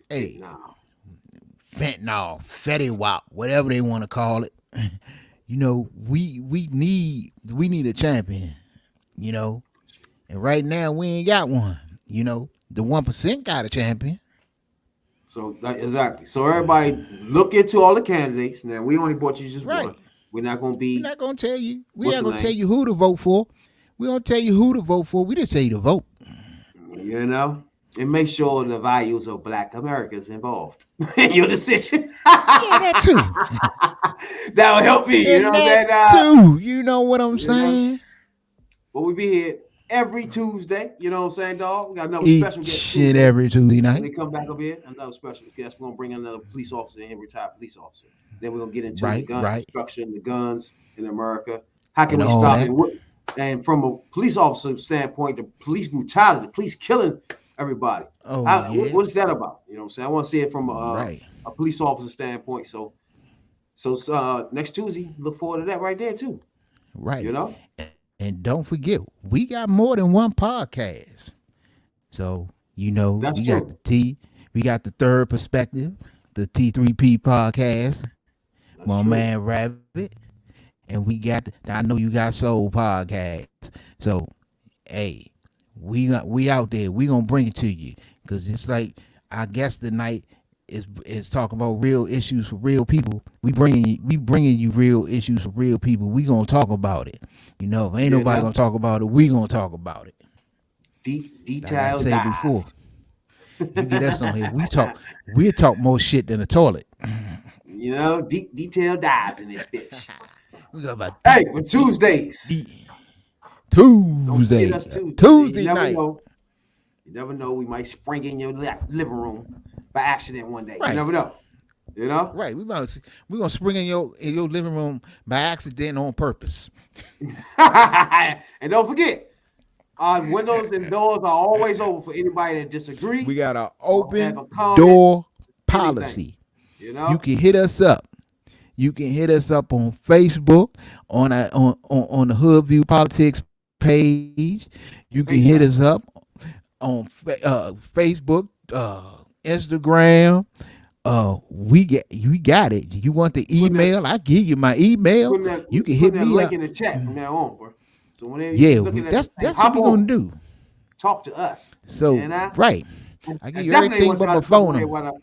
Hey, fentanyl, Fetty Wap, whatever they want to call it. We need a champion. And right now we ain't got one. The 1% got a champion. So exactly. So everybody look into all the candidates. Now we only brought you just one. We're not going to tell you. We're not going to tell you who to vote for. We don't tell you who to vote for. We just tell you to vote. And make sure the values of Black Americans involved in your decision. That too. That will help me. You know that too. You know what I'm saying? But we be here every Tuesday. You know what I'm saying, dog? We got another special guest. Shit, every Tuesday night. When they come back up here, another special guest. We're going to bring another police officer in, retired police officer. Then we're going to get into the gun destruction, the guns in America. How can we stop it? And from a police officer standpoint, the police brutality, the police killing everybody. What's that about? You know what I'm saying? I want to see it from a police officer standpoint. So next Tuesday, look forward to that right there too. Right. And don't forget, we got more than one podcast. So, we got we got the Third Perspective, the T3P podcast, my man Rabbit, and we got I Know You Got Soul podcast. So, hey, we out there. We gonna bring it to you, because it's like, I guess the night is talking about real issues for real people. We bringing you real issues for real people. We gonna talk about it. If ain't nobody gonna talk about it, we gonna talk about it. Details. Like I said before, you get us on here. We talk more shit than the toilet. You know, deep detail dive in this bitch. We got about Hey, for Tuesdays. Tuesday. Tuesday you never night. Know. You never know. We might spring in your living room by accident one day. Right. You never know. You know? Right. We're gonna spring in your living room by accident on purpose. And don't forget, our windows and doors are always open for anybody that disagree. We got an open comment, door policy. You know? You can hit us up. You can hit us up on Facebook, on the Hood View Politics page. You can hit us up on Facebook, Instagram. We got it. You want the email? I give you my email. You can hit me link up in the chat from now on, bro. So whenever that's what we're gonna do. Talk to us. So right, I give you everything but my phone number.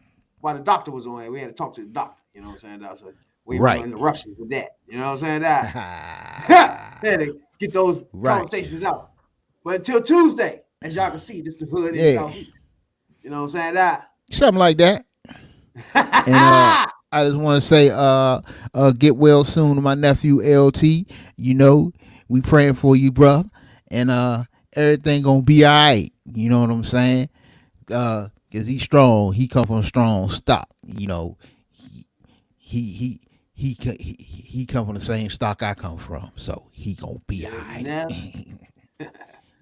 While the doctor was on here, we had to talk to the doctor. You know what I'm saying? That's what we right. were interruptions with that. You know what I'm saying? Had to get those conversations out. But until Tuesday, as y'all can see, this is the hood in Southeast. You know what I'm saying? Something like that. And I just want to say, get well soon to my nephew LT. You know, we praying for you, bro, and everything gonna be all right. You know what I'm saying? Cause he's strong. He come from strong stock. You know, he come from the same stock I come from, so he gonna be all right.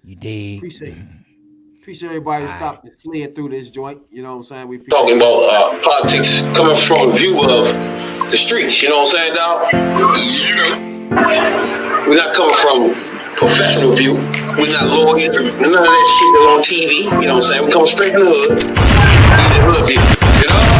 You dig? Appreciate everybody stopping and fleeing through this joint. You know what I'm saying? We talking about politics coming from a view of the streets. You know what I'm saying, dog? We're not coming from professional view. We're not lawyers. None of that shit that's on TV. You know what I'm saying? We come straight from the hood. The hood view. You know?